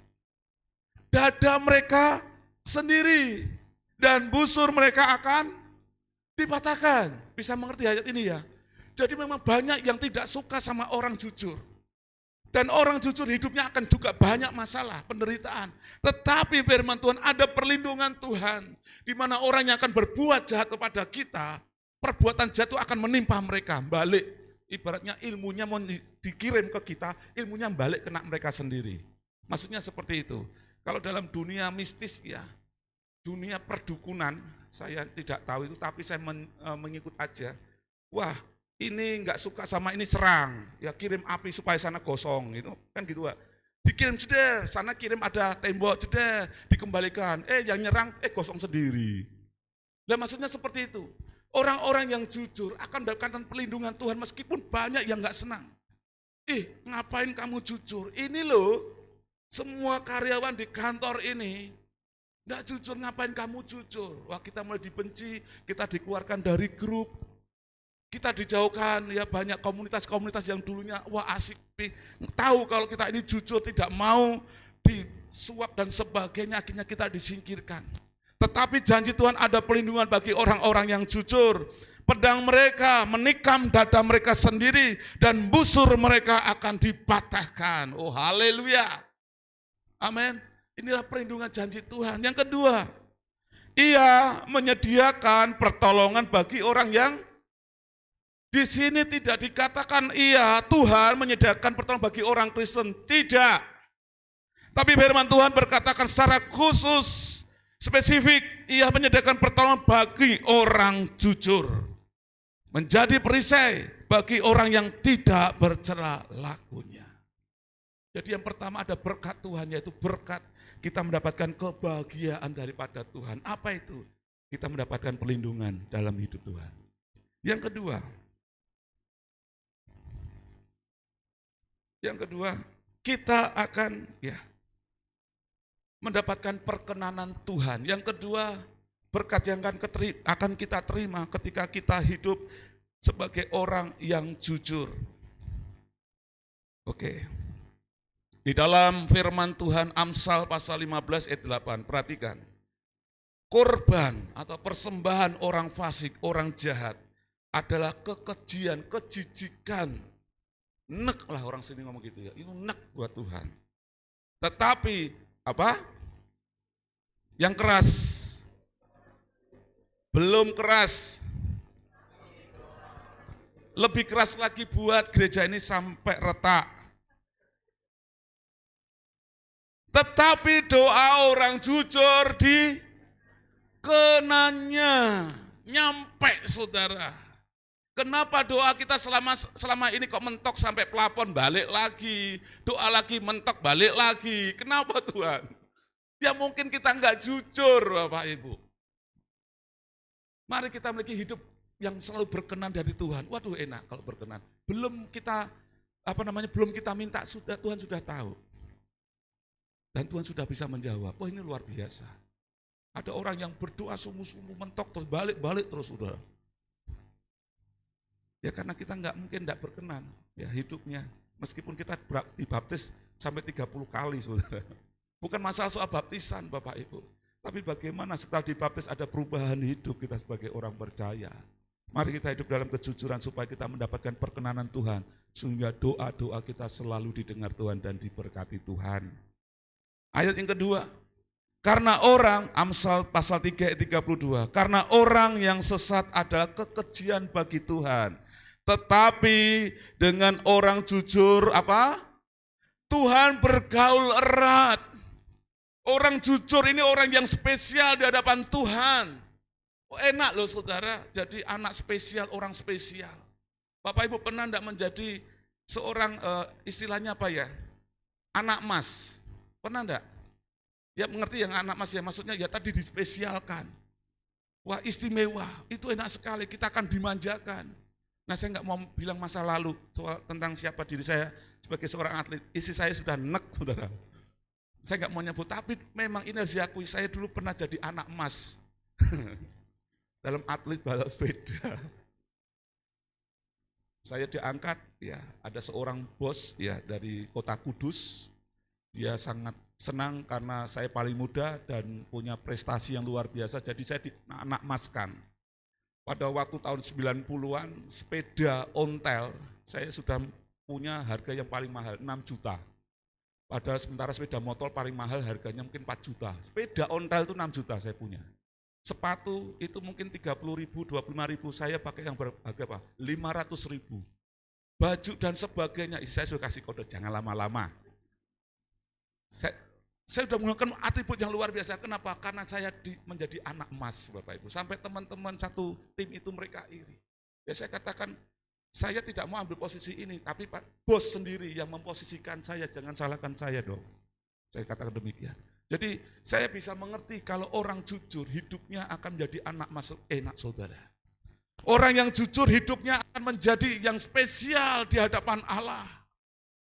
dada mereka sendiri. Dan busur mereka akan dipatahkan. Bisa mengerti ayat ini ya? Jadi memang banyak yang tidak suka sama orang jujur. Dan orang jujur hidupnya akan juga banyak masalah, penderitaan. Tetapi firman Tuhan ada perlindungan Tuhan. Di mana orang yang akan berbuat jahat kepada kita, perbuatan jahat itu akan menimpa mereka, balik. Ibaratnya ilmunya mau dikirim ke kita, ilmunya balik kena mereka sendiri. Maksudnya seperti itu. Kalau dalam dunia mistis ya, dunia perdukunan, saya tidak tahu itu, tapi saya mengikut aja. Wah, ini enggak suka sama ini serang, ya kirim api supaya sana gosong, itu kan gitu Pak. Dikirim jeder, sana kirim ada tembok jeder, dikembalikan, yang nyerang, gosong sendiri. Dan maksudnya seperti itu. Orang-orang yang jujur akan mendapatkan perlindungan Tuhan meskipun banyak yang enggak senang. Ngapain kamu jujur? Ini loh, semua karyawan di kantor ini enggak jujur, ngapain kamu jujur? Wah, kita mulai dibenci, kita dikeluarkan dari grup, kita dijauhkan, ya banyak komunitas-komunitas yang dulunya, wah asik, tahu kalau kita ini jujur, tidak mau disuap dan sebagainya, akhirnya kita disingkirkan. Tetapi janji Tuhan ada perlindungan bagi orang-orang yang jujur. Pedang mereka menikam dada mereka sendiri, dan busur mereka akan dipatahkan. Oh haleluya, amin. Inilah perlindungan janji Tuhan. Yang kedua, Ia menyediakan pertolongan bagi orang yang di sini tidak dikatakan Tuhan menyediakan pertolongan bagi orang Kristen, tidak. Tapi firman Tuhan berkatakan secara khusus Spesifik, ia menyediakan pertolongan bagi orang jujur. Menjadi perisai bagi orang yang tidak bercela lakunya. Jadi yang pertama ada berkat Tuhan, yaitu berkat kita mendapatkan kebahagiaan daripada Tuhan. Apa itu? Kita mendapatkan perlindungan dalam hidup Tuhan. Yang kedua, kita akan mendapatkan perkenanan Tuhan. Yang kedua, berkat yang akan kita terima ketika kita hidup sebagai orang yang jujur. Oke. Di dalam firman Tuhan Amsal pasal 15 ayat 8, perhatikan. Korban atau persembahan orang fasik, orang jahat adalah kekejian, kejijikan. Nek lah orang sini ngomong gitu ya, itu nek buat Tuhan. Tetapi apa? Yang keras. Belum keras. Lebih keras lagi buat gereja ini sampai retak. Tetapi doa orang jujur dikenanya. Nyampe saudara. Kenapa doa kita selama ini kok mentok sampai plafon balik lagi, doa lagi mentok balik lagi. Kenapa Tuhan? Ya mungkin kita enggak jujur Bapak Ibu. Mari kita memiliki hidup yang selalu berkenan dari Tuhan. Waduh enak kalau berkenan. Belum kita minta Tuhan sudah tahu. Dan Tuhan sudah bisa menjawab. Ini luar biasa. Ada orang yang berdoa sungguh-sungguh mentok terus balik terus saudara. Ya karena kita mungkin enggak berkenan ya hidupnya. Meskipun kita dibaptis sampai 30 kali saudara. Bukan masalah soal baptisan Bapak Ibu. Tapi bagaimana setelah dibaptis ada perubahan hidup kita sebagai orang percaya. Mari kita hidup dalam kejujuran supaya kita mendapatkan perkenanan Tuhan. Sehingga doa-doa kita selalu didengar Tuhan dan diberkati Tuhan. Ayat yang kedua. Karena orang, Amsal pasal 3 ayat 32. Karena orang yang sesat adalah kekejian bagi Tuhan. Tetapi dengan orang jujur apa? Tuhan bergaul erat. Orang jujur ini orang yang spesial di hadapan Tuhan. Enak loh saudara, jadi anak spesial, orang spesial. Bapak Ibu pernah enggak menjadi seorang istilahnya apa ya? Anak emas. Pernah enggak? Ya mengerti yang anak emas ya, maksudnya ya tadi dispesialkan. Wah istimewa, itu enak sekali, kita akan dimanjakan. Nah saya enggak mau bilang masa lalu soal tentang siapa diri saya sebagai seorang atlet. Isi saya sudah nek saudara. Saya enggak mau nyebut, tapi memang ini harus diakui, saya dulu pernah jadi anak emas. Dalam atlet balap sepeda. Saya diangkat, ya ada seorang bos ya dari kota Kudus. Dia sangat senang karena saya paling muda dan punya prestasi yang luar biasa, jadi saya anak emaskan. Pada waktu tahun 90-an, sepeda ontel, saya sudah punya harga yang paling mahal, 6 juta. Padahal sementara sepeda motor paling mahal harganya mungkin 4 juta. Sepeda ontel itu 6 juta saya punya. Sepatu itu mungkin 30 ribu, 25 ribu, saya pakai yang berharga apa? 500 ribu. Baju dan sebagainya, saya sudah kasih kode, jangan lama-lama. Saya sudah menggunakan atribut yang luar biasa. Kenapa? Karena saya menjadi anak emas, Bapak Ibu. Sampai teman-teman satu tim itu mereka iri. Ya saya katakan, saya tidak mau ambil posisi ini, tapi Pak bos sendiri yang memposisikan saya, jangan salahkan saya dong. Saya katakan demikian. Jadi saya bisa mengerti kalau orang jujur hidupnya akan menjadi anak emas enak saudara. Orang yang jujur hidupnya akan menjadi yang spesial di hadapan Allah.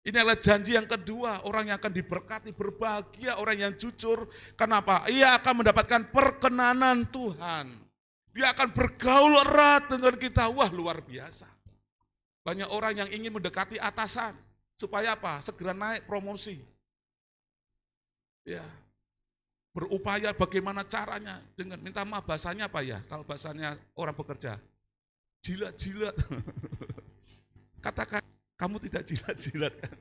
Ini adalah janji yang kedua, orang yang akan diberkati, berbahagia orang yang jujur. Kenapa? Ia akan mendapatkan perkenanan Tuhan. Dia akan bergaul erat dengan kita. Wah luar biasa. Banyak orang yang ingin mendekati atasan. Supaya apa? Segera naik promosi. Ya, berupaya bagaimana caranya. Dengan minta maaf bahasanya apa ya? Kalau bahasanya orang bekerja. Jilat-jilat. Katakan. Kamu tidak jilat-jilat kan?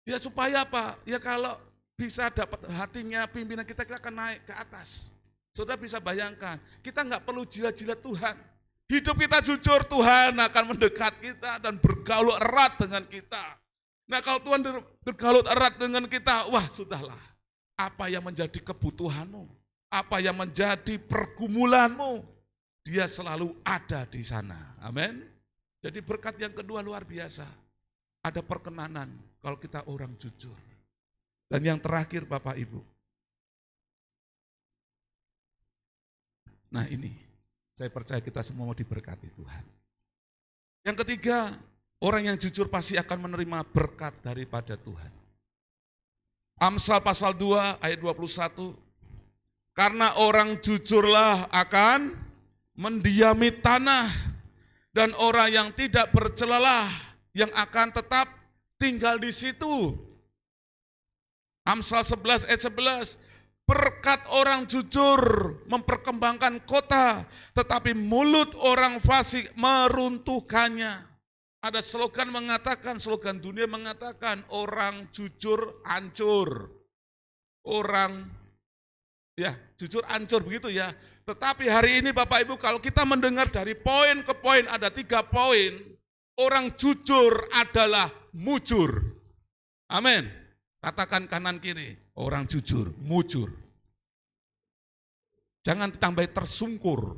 Ya supaya apa? Ya kalau bisa dapat hatinya pimpinan kita akan naik ke atas. Saudara bisa bayangkan, kita nggak perlu jilat-jilat Tuhan. Hidup kita jujur, Tuhan akan mendekat kita dan bergaul erat dengan kita. Nah kalau Tuhan bergaul erat dengan kita, wah sudahlah. apa yang menjadi kebutuhanmu, apa yang menjadi pergumulanmu, Dia selalu ada di sana. Amin. Jadi berkat yang kedua luar biasa. Ada perkenanan kalau kita orang jujur. Dan yang terakhir Bapak Ibu. Nah ini, saya percaya kita semua mau diberkati Tuhan. Yang ketiga, orang yang jujur pasti akan menerima berkat daripada Tuhan. Amsal pasal 2 ayat 21. Karena orang jujurlah akan mendiami tanah, dan orang yang tidak bercelalah yang akan tetap tinggal di situ. Amsal 11 ayat 11. Berkat orang jujur memperkembangkan kota, tetapi mulut orang fasik meruntuhkannya. Ada slogan mengatakan, slogan dunia mengatakan, orang jujur hancur. Orang jujur hancur begitu ya. Tetapi hari ini Bapak Ibu, kalau kita mendengar dari poin ke poin, ada 3 poin. Orang jujur adalah mujur. Amin. Katakan kanan kiri, orang jujur, mujur. Jangan ditambah tersungkur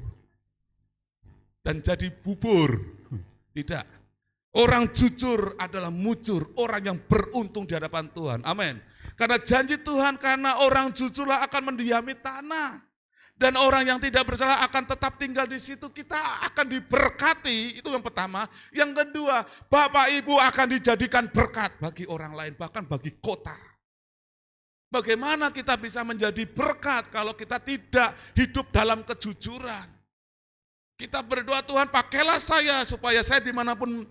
dan jadi bubur. Tidak. Orang jujur adalah mujur, orang yang beruntung di hadapan Tuhan. Amin. Karena janji Tuhan, karena orang jujurlah akan mendiami tanah. Dan orang yang tidak bersalah akan tetap tinggal di situ. Kita akan diberkati, itu yang pertama. Yang kedua, Bapak Ibu akan dijadikan berkat bagi orang lain, bahkan bagi kota. Bagaimana kita bisa menjadi berkat kalau kita tidak hidup dalam kejujuran? Kita berdoa, Tuhan pakailah saya supaya saya dimanapun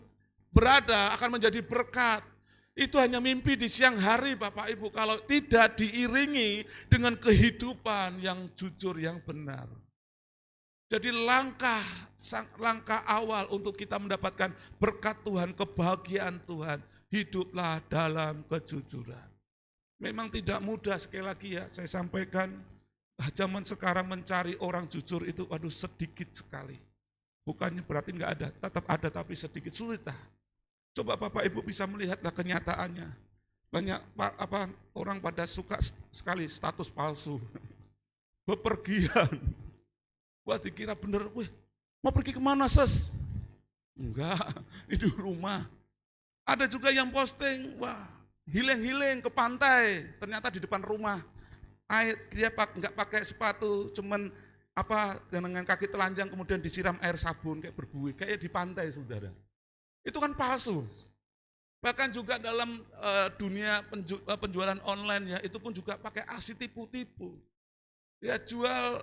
berada akan menjadi berkat. Itu hanya mimpi di siang hari Bapak Ibu, kalau tidak diiringi dengan kehidupan yang jujur, yang benar. Jadi langkah awal untuk kita mendapatkan berkat Tuhan, kebahagiaan Tuhan, hiduplah dalam kejujuran. Memang tidak mudah, sekali lagi ya saya sampaikan, zaman sekarang mencari orang jujur itu sedikit sekali. Bukannya berarti enggak ada, tetap ada tapi sedikit, sulit lah. Coba Bapak Ibu bisa melihatlah kenyataannya. Banyak orang pada suka sekali status palsu. Bepergian. Wah dikira bener, mau pergi kemana ses? Enggak, di rumah. Ada juga yang posting, healing ke pantai, ternyata di depan rumah. Dia enggak pakai sepatu, cuman dengan kaki telanjang kemudian disiram air sabun kayak berbuih, kayak di pantai saudara. Itu kan palsu. Bahkan juga dalam dunia penjualan online ya, itu pun juga pakai aksi tipu-tipu. Ya jual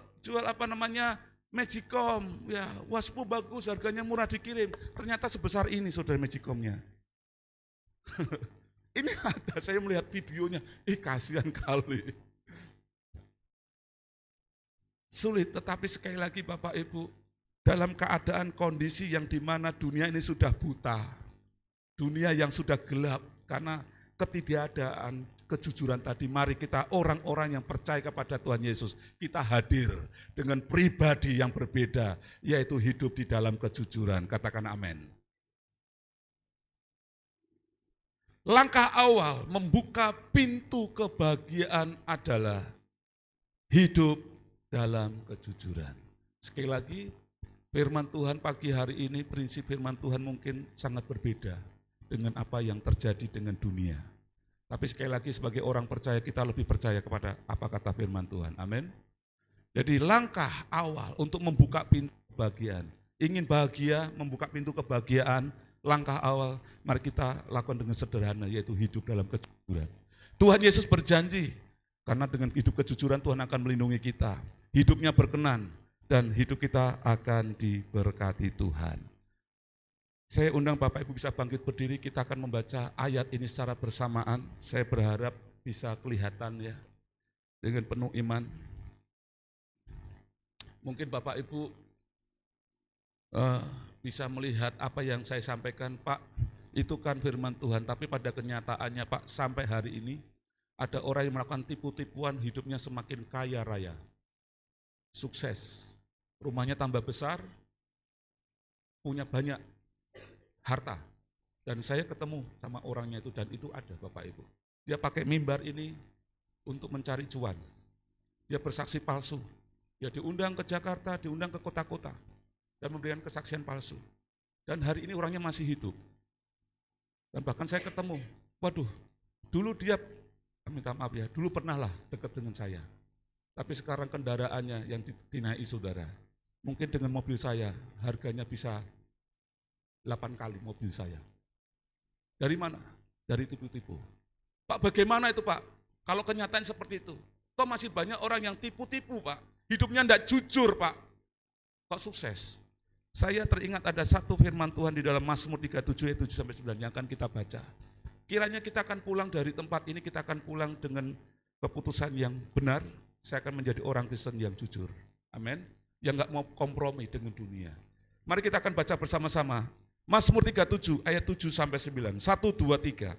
Magicom, ya waspu bagus, harganya murah dikirim. Ternyata sebesar ini saudara Magicomnya. Ini ada, saya melihat videonya, kasihan kali. Sulit, tetapi sekali lagi Bapak Ibu, dalam keadaan kondisi yang dimana dunia ini sudah buta, dunia yang sudah gelap karena ketiadaan kejujuran tadi, mari kita orang-orang yang percaya kepada Tuhan Yesus, kita hadir dengan pribadi yang berbeda, yaitu hidup di dalam kejujuran. Katakan amin. Langkah awal membuka pintu kebahagiaan adalah hidup dalam kejujuran. Sekali lagi, firman Tuhan pagi hari ini, prinsip firman Tuhan mungkin sangat berbeda dengan apa yang terjadi dengan dunia. Tapi sekali lagi sebagai orang percaya, kita lebih percaya kepada apa kata firman Tuhan. Amin. Jadi langkah awal untuk membuka pintu kebahagiaan. Ingin bahagia, membuka pintu kebahagiaan, langkah awal mari kita lakukan dengan sederhana, yaitu hidup dalam kejujuran. Tuhan Yesus berjanji, karena dengan hidup kejujuran Tuhan akan melindungi kita. Hidupnya berkenan, dan hidup kita akan diberkati Tuhan. Saya undang Bapak Ibu bisa bangkit berdiri, kita akan membaca ayat ini secara bersamaan. Saya berharap bisa kelihatan ya, dengan penuh iman. Mungkin Bapak Ibu bisa melihat apa yang saya sampaikan, Pak, itu kan firman Tuhan, tapi pada kenyataannya Pak, sampai hari ini ada orang yang melakukan tipu-tipuan, hidupnya semakin kaya raya, sukses, rumahnya tambah besar, punya banyak harta. Dan saya ketemu sama orangnya itu, dan itu ada Bapak Ibu. Dia pakai mimbar ini, untuk mencari cuan. Dia bersaksi palsu. Dia diundang ke Jakarta, diundang ke kota-kota dan memberikan kesaksian palsu. Dan hari ini orangnya masih hidup. Dan bahkan saya ketemu, waduh, dulu dia, minta maaf ya, dulu pernah lah dekat dengan saya. Tapi sekarang kendaraannya yang dinaiki saudara. Mungkin dengan mobil saya, harganya bisa 8 kali mobil saya. Dari mana? Dari tipu-tipu. Pak, bagaimana itu Pak? Kalau kenyataan seperti itu. Toh masih banyak orang yang tipu-tipu Pak. Hidupnya tidak jujur Pak. Kok sukses? Saya teringat ada satu firman Tuhan di dalam Mazmur 37 ayat 7-9 yang akan kita baca. Kiranya kita akan pulang dari tempat ini, kita akan pulang dengan keputusan yang benar. Saya akan menjadi orang Kristen yang jujur. Amin. Yang gak mau kompromi dengan dunia. Mari kita akan baca bersama-sama. Mazmur 37 ayat 7-9. 1, 2, 3.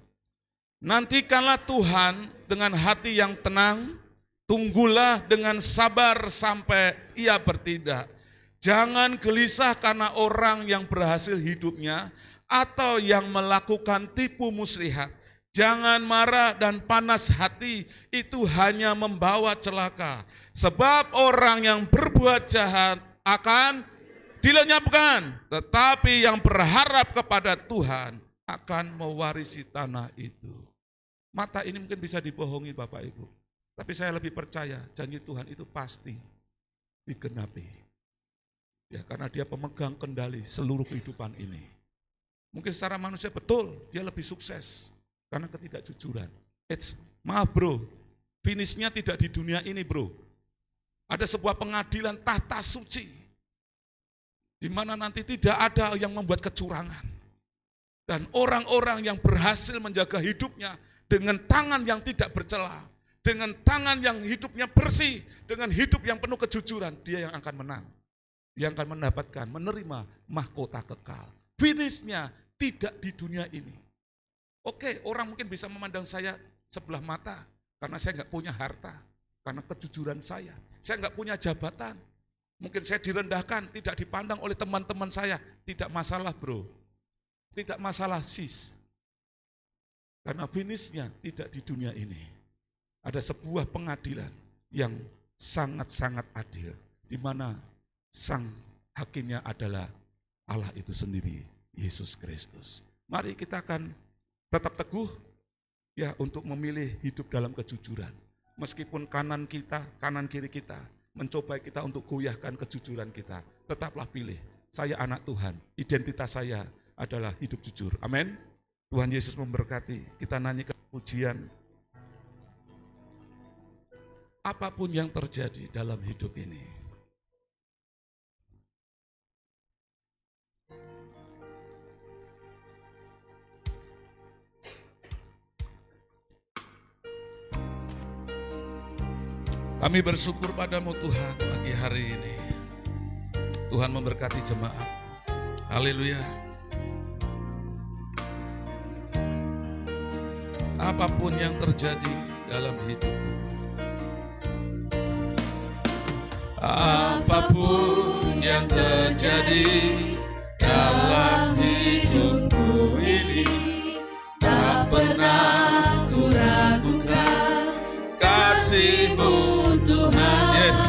Nantikanlah Tuhan dengan hati yang tenang, tunggulah dengan sabar sampai Ia bertindak. Jangan gelisah karena orang yang berhasil hidupnya atau yang melakukan tipu muslihat. Jangan marah dan panas hati, itu hanya membawa celaka. Sebab orang yang berbuat jahat akan dilenyapkan, tetapi yang berharap kepada Tuhan akan mewarisi tanah itu. Mata ini mungkin bisa dibohongi Bapak Ibu, tapi saya lebih percaya janji Tuhan itu pasti digenapi. Ya, karena dia pemegang kendali seluruh kehidupan ini. Mungkin secara manusia betul, dia lebih sukses karena ketidakjujuran. Maaf bro, finishnya tidak di dunia ini bro. Ada sebuah pengadilan tahta suci, di mana nanti tidak ada yang membuat kecurangan. Dan orang-orang yang berhasil menjaga hidupnya dengan tangan yang tidak bercela, dengan tangan yang hidupnya bersih, dengan hidup yang penuh kejujuran, dia yang akan menang. Dia akan mendapatkan, menerima mahkota kekal. Finishnya tidak di dunia ini. Oke, orang mungkin bisa memandang saya sebelah mata, karena saya nggak punya harta, karena kejujuran saya. Saya nggak punya jabatan. Mungkin saya direndahkan, tidak dipandang oleh teman-teman saya. Tidak masalah bro, tidak masalah sis. Karena finishnya tidak di dunia ini. Ada sebuah pengadilan yang sangat-sangat adil, di mana sang hakimnya adalah Allah itu sendiri, Yesus Kristus. Mari kita akan tetap teguh ya untuk memilih hidup dalam kejujuran. Meskipun kanan kiri kita mencoba kita untuk goyahkan kejujuran kita, tetaplah pilih. Saya anak Tuhan, identitas saya adalah hidup jujur. Amin. Tuhan Yesus memberkati. Kita nyanyikan pujian. Apapun yang terjadi dalam hidup ini, kami bersyukur padamu Tuhan pagi hari ini. Tuhan memberkati jemaat. Haleluya. Apapun yang terjadi dalam hidupmu, apapun yang terjadi dalam hidupku ini, tak pernah ku ragukan kasih-Mu Tuhan. Yes.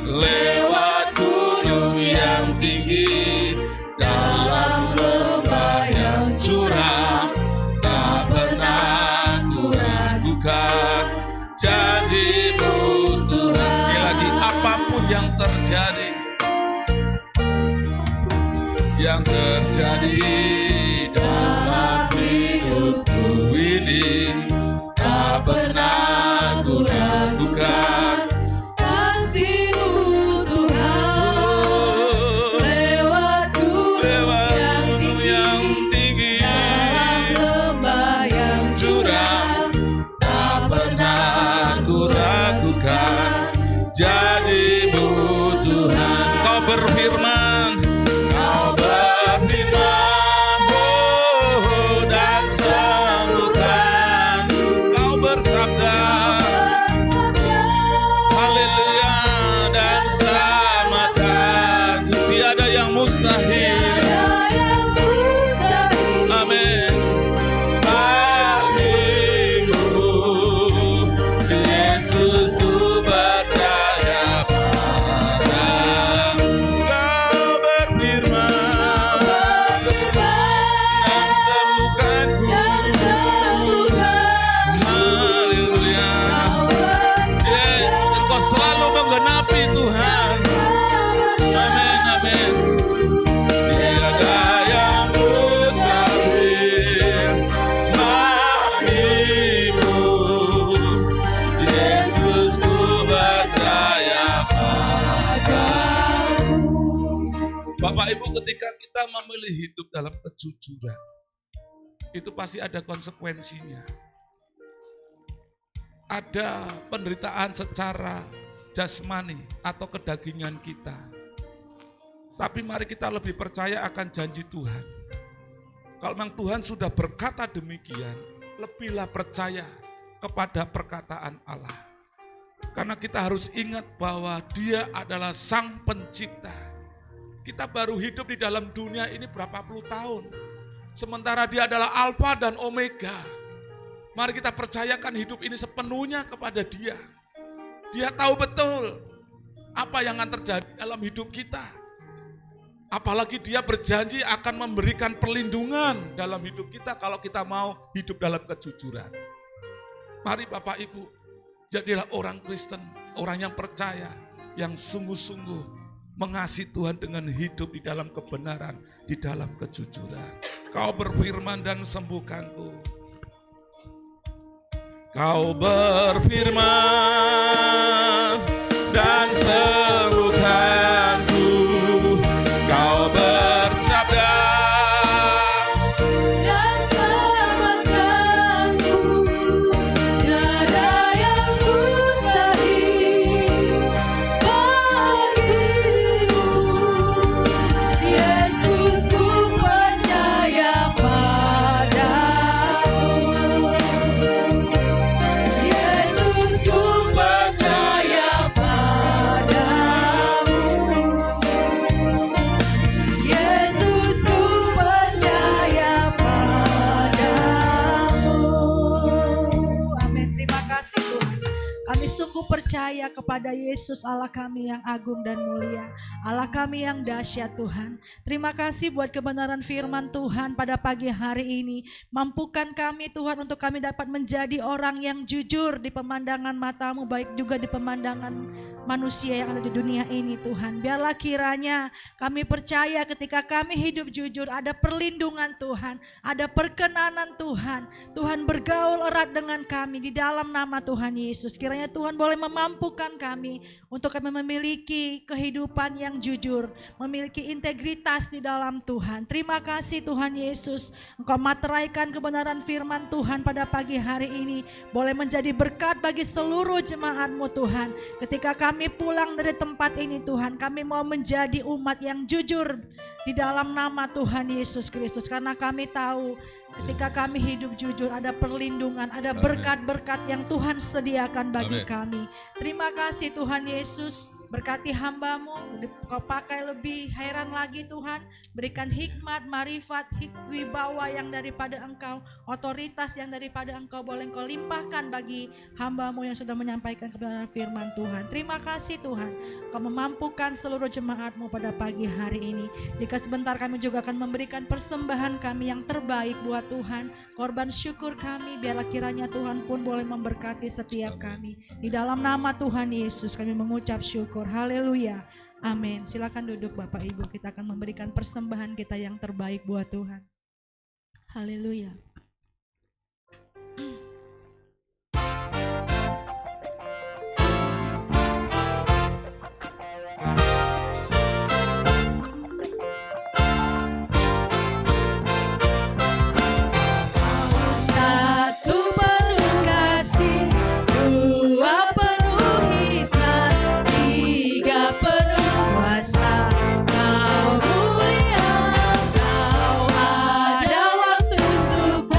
Lewat gunung yang tinggi, dalam lembah yang curam, tak pernah ku ragukan janji-Mu Tuhan. Sekali lagi, apapun yang terjadi dalam hidupku ini, tak pernah ku ragukan kasih-Mu Tuhan. Lewat gunung yang tinggi, dalam lembah yang curam, tak pernah ku ragukan janji-Mu Tuhan. Kau berfirman, dan serukan memilih hidup dalam kejujuran, itu pasti ada konsekuensinya. Ada penderitaan secara jasmani atau kedagingan kita. Tapi mari kita lebih percaya akan janji Tuhan. Kalau memang Tuhan sudah berkata demikian, lebihlah percaya kepada perkataan Allah. Karena kita harus ingat bahwa Dia adalah Sang Pencipta. Kita baru hidup di dalam dunia ini berapa puluh tahun. Sementara Dia adalah Alfa dan Omega. Mari kita percayakan hidup ini sepenuhnya kepada Dia. Dia tahu betul apa yang akan terjadi dalam hidup kita. Apalagi Dia berjanji akan memberikan perlindungan dalam hidup kita kalau kita mau hidup dalam kejujuran. Mari Bapak Ibu, jadilah orang Kristen, orang yang percaya, yang sungguh-sungguh mengasihi Tuhan dengan hidup di dalam kebenaran, di dalam kejujuran. Kau berfirman dan sembuhkanku. Kau berfirman dan sembuhkanku. Kau bersabda dan selamatkanku. Tiada yang mustahil bagimu. Yesus, ku percaya padamu. Yesus, ku percaya padamu. Yesus, ku percaya padamu. Amin. Terima kasih Tuhan. Kami sungguh percaya kepada Yesus, Allah kami yang agung dan mulia, Allah kami yang dahsyat Tuhan. Terima kasih buat kebenaran firman Tuhan pada pagi hari ini. Mampukan kami Tuhan untuk kami dapat menjadi orang yang jujur di pemandangan mata-Mu, baik juga di pemandangan manusia yang ada di dunia ini Tuhan. Biarlah kiranya kami percaya ketika kami hidup jujur ada perlindungan Tuhan, ada perkenanan Tuhan. Tuhan bergaul erat dengan kami di dalam nama Tuhan Yesus. Kiranya Tuhan boleh memampukan kami untuk kami memiliki kehidupan yang jujur, memiliki integritas di dalam Tuhan. Terima kasih Tuhan Yesus, Engkau materaikan kebenaran firman Tuhan pada pagi hari ini, boleh menjadi berkat bagi seluruh jemaat-Mu Tuhan. Ketika kami pulang dari tempat ini Tuhan, kami mau menjadi umat yang jujur di dalam nama Tuhan Yesus Kristus. Karena kami tahu ketika kami hidup jujur ada perlindungan, ada berkat-berkat yang Tuhan sediakan bagi kami. Terima kasih Tuhan Yesus. Berkati hamba-Mu, Kau pakai lebih heran lagi Tuhan. Berikan hikmat, marifat, wibawa yang daripada Engkau, otoritas yang daripada Engkau boleh Engkau limpahkan bagi hamba-Mu yang sudah menyampaikan kebenaran firman Tuhan. Terima kasih Tuhan, Kau memampukan seluruh jemaat-Mu pada pagi hari ini. Jika sebentar kami juga akan memberikan persembahan kami yang terbaik buat Tuhan, korban syukur kami, biarlah kiranya Tuhan pun boleh memberkati setiap kami. Di dalam nama Tuhan Yesus kami mengucap syukur. Haleluya. Amin. Silakan duduk Bapak Ibu. Kita akan memberikan persembahan kita yang terbaik buat Tuhan. Haleluya. Satu penuh kasih, dua penuh hikmat, tiga penuh kuasa. Kau mulia, Kau ada waktu suka.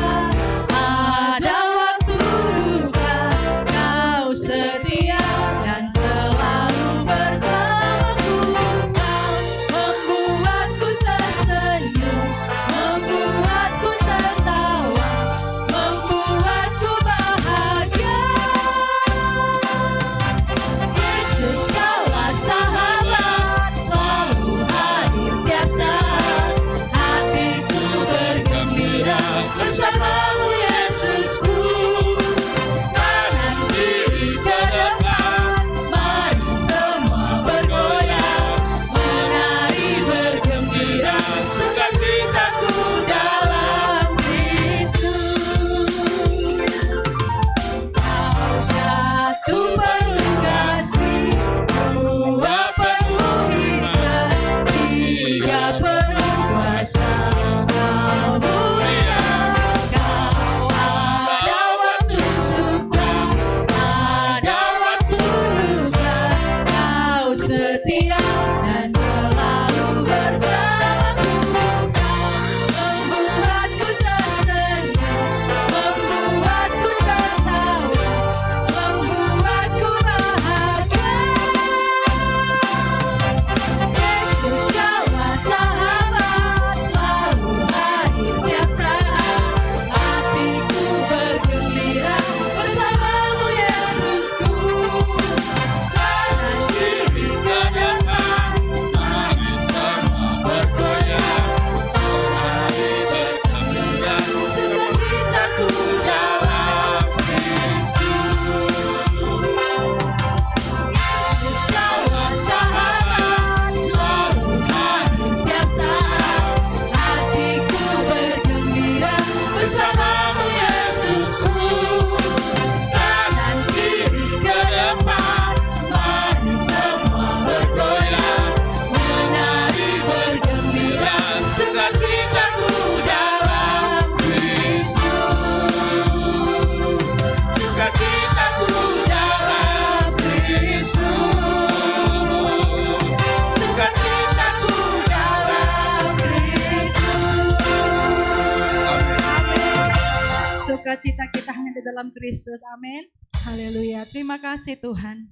sukacita kita hanya di dalam Kristus. Amin. Haleluya. Terima kasih Tuhan.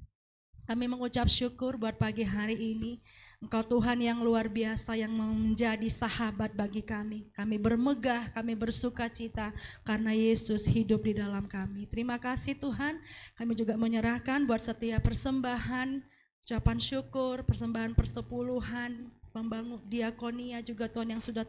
Kami mengucap syukur buat pagi hari ini. Engkau Tuhan yang luar biasa yang menjadi sahabat bagi kami. Kami bermegah, kami bersukacita karena Yesus hidup di dalam kami. Terima kasih Tuhan. Kami juga menyerahkan buat setiap persembahan, ucapan syukur, persembahan persepuluhan, pembangun diakonia juga Tuhan yang sudah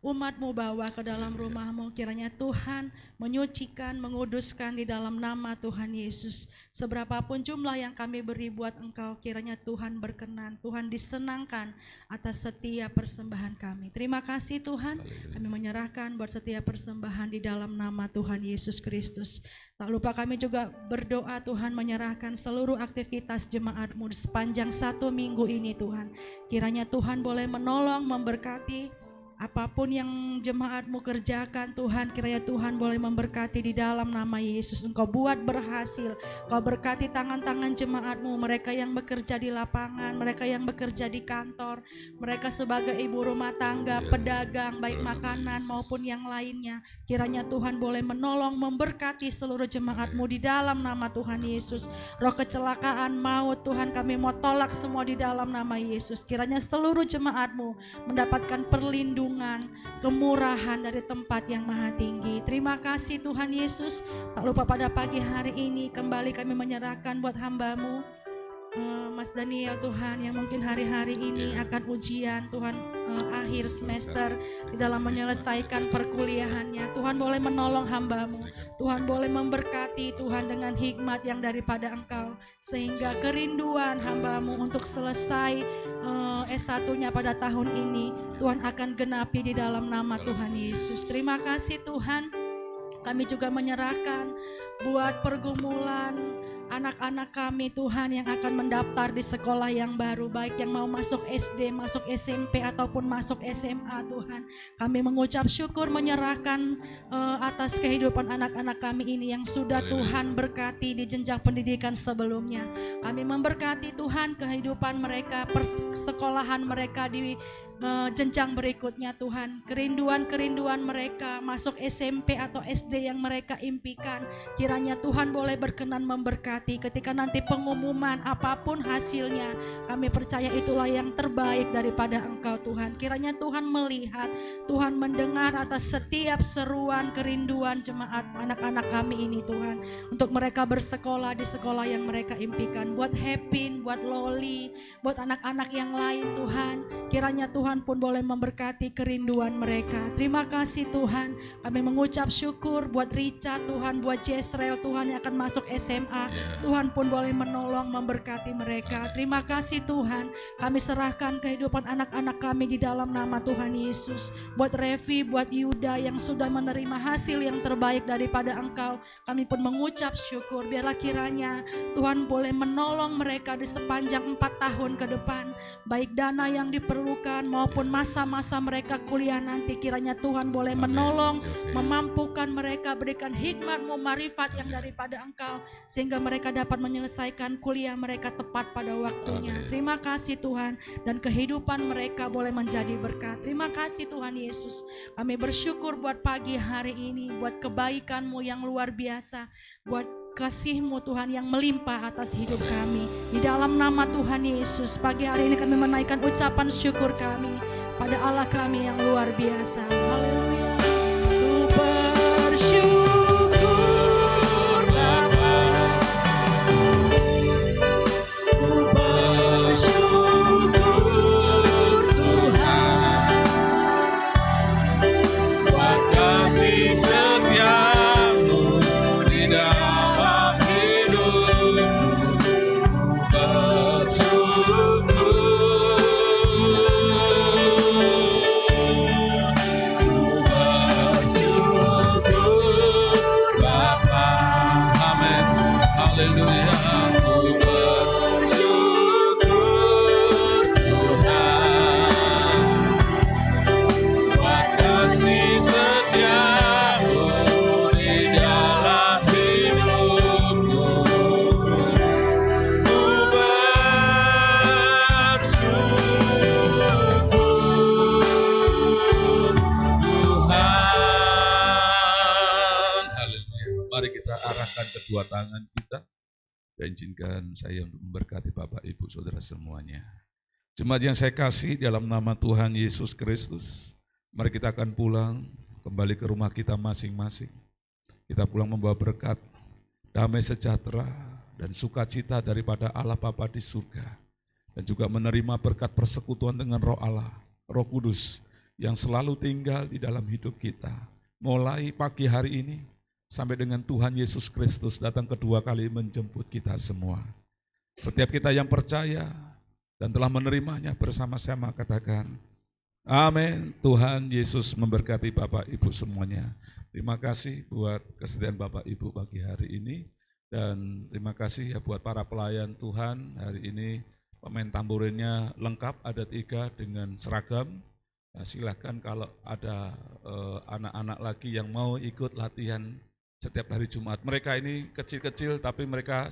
umat-Mu bawa ke dalam rumah-Mu. Kiranya Tuhan menyucikan, menguduskan di dalam nama Tuhan Yesus. Seberapapun jumlah yang kami beri buat Engkau, kiranya Tuhan berkenan, Tuhan disenangkan atas setiap persembahan kami. Terima kasih Tuhan, kami menyerahkan buat setiap persembahan di dalam nama Tuhan Yesus Kristus. Tak lupa kami juga berdoa Tuhan menyerahkan seluruh aktivitas jemaat-Mu sepanjang 1 minggu ini Tuhan. Kiranya Tuhan boleh menolong, memberkati, apapun yang jemaat-Mu kerjakan Tuhan, kiranya Tuhan boleh memberkati di dalam nama Yesus. Engkau buat berhasil, Engkau berkati tangan-tangan jemaat-Mu, mereka yang bekerja di lapangan, mereka yang bekerja di kantor, mereka sebagai ibu rumah tangga, pedagang, baik makanan maupun yang lainnya. Kiranya Tuhan boleh menolong, memberkati seluruh jemaat-Mu di dalam nama Tuhan Yesus. Roh kecelakaan, maut Tuhan kami mau tolak semua di dalam nama Yesus. Kiranya seluruh jemaat-Mu mendapatkan perlindungan, kemurahan dari tempat yang maha tinggi. Terima kasih Tuhan Yesus. Tak lupa pada pagi hari ini kembali kami menyerahkan buat hamba-Mu Mas Daniel Tuhan, yang mungkin hari-hari ini akan ujian Tuhan, akhir semester di dalam menyelesaikan perkuliahannya. Tuhan boleh menolong hamba-Mu, Tuhan boleh memberkati Tuhan dengan hikmat yang daripada Engkau, sehingga kerinduan hamba-Mu untuk selesai S1-nya pada tahun ini Tuhan akan genapi di dalam nama Tuhan Yesus. Terima kasih Tuhan. Kami juga menyerahkan buat pergumulan anak-anak kami Tuhan yang akan mendaftar di sekolah yang baru, baik yang mau masuk SD, masuk SMP ataupun masuk SMA Tuhan. Kami mengucap syukur menyerahkan atas kehidupan anak-anak kami ini yang sudah Tuhan berkati di jenjang pendidikan sebelumnya. Kami memberkati Tuhan kehidupan mereka, persekolahan mereka di jenjang berikutnya Tuhan. Kerinduan-kerinduan mereka masuk SMP atau SD yang mereka impikan, kiranya Tuhan boleh berkenan memberkati. Ketika nanti pengumuman apapun hasilnya, kami percaya itulah yang terbaik daripada Engkau Tuhan. Kiranya Tuhan melihat, Tuhan mendengar atas setiap seruan kerinduan jemaat anak-anak kami ini Tuhan, untuk mereka bersekolah di sekolah yang mereka impikan. Buat Hepin, buat Loli, buat anak-anak yang lain Tuhan, kiranya Tuhan pun boleh memberkati kerinduan mereka. Terima kasih Tuhan. Kami mengucap syukur buat Rica Tuhan, buat Jesrel Tuhan yang akan masuk SMA. Tuhan pun boleh menolong, memberkati mereka. Terima kasih Tuhan. Kami serahkan kehidupan anak-anak kami di dalam nama Tuhan Yesus. Buat Revi, buat Yuda yang sudah menerima hasil yang terbaik daripada Engkau, kami pun mengucap syukur. Biarlah kiranya Tuhan boleh menolong mereka di sepanjang 4 tahun ke depan, baik dana yang diperlukan maupun masa-masa mereka kuliah nanti. Kiranya Tuhan boleh menolong, memampukan mereka, berikan hikmat-Mu, marifat yang daripada Engkau, sehingga mereka dapat menyelesaikan kuliah mereka tepat pada waktunya. Terima kasih Tuhan, dan kehidupan mereka boleh menjadi berkat. Terima kasih Tuhan Yesus. Kami bersyukur buat pagi hari ini, buat kebaikan-Mu yang luar biasa, buat kasih-Mu Tuhan yang melimpah atas hidup kami. Di dalam nama Tuhan Yesus, pagi hari ini kami menaikkan ucapan syukur kami pada Allah kami yang luar biasa. Haleluya. Ku bersyukur Bapa, ku bersyukur Tuhan, buat kasih setia-Mu di dalam hidupku. Bersyukur, ku saudara arahkan kedua tangan kita. Dan izinkan saya untuk memberkati Bapak, Ibu, Saudara semuanya. Jemaat yang saya kasih dalam nama Tuhan Yesus Kristus, mari kita akan pulang kembali ke rumah kita masing-masing. Kita pulang membawa berkat, damai sejahtera, dan sukacita daripada Allah Bapa di surga. Dan juga menerima berkat persekutuan dengan Roh Allah, Roh Kudus, yang selalu tinggal di dalam hidup kita. Mulai pagi hari ini, sampai dengan Tuhan Yesus Kristus datang kedua kali menjemput kita semua. Setiap kita yang percaya dan telah menerimanya bersama-sama katakan, amin. Tuhan Yesus memberkati Bapak Ibu semuanya. Terima kasih buat kesediaan Bapak Ibu pagi hari ini. Dan terima kasih ya buat para pelayan Tuhan hari ini. Pemain tamburinnya lengkap, ada 3 dengan seragam. Nah, silakan kalau ada anak-anak lagi yang mau ikut latihan setiap hari Jumat. Mereka ini kecil-kecil tapi mereka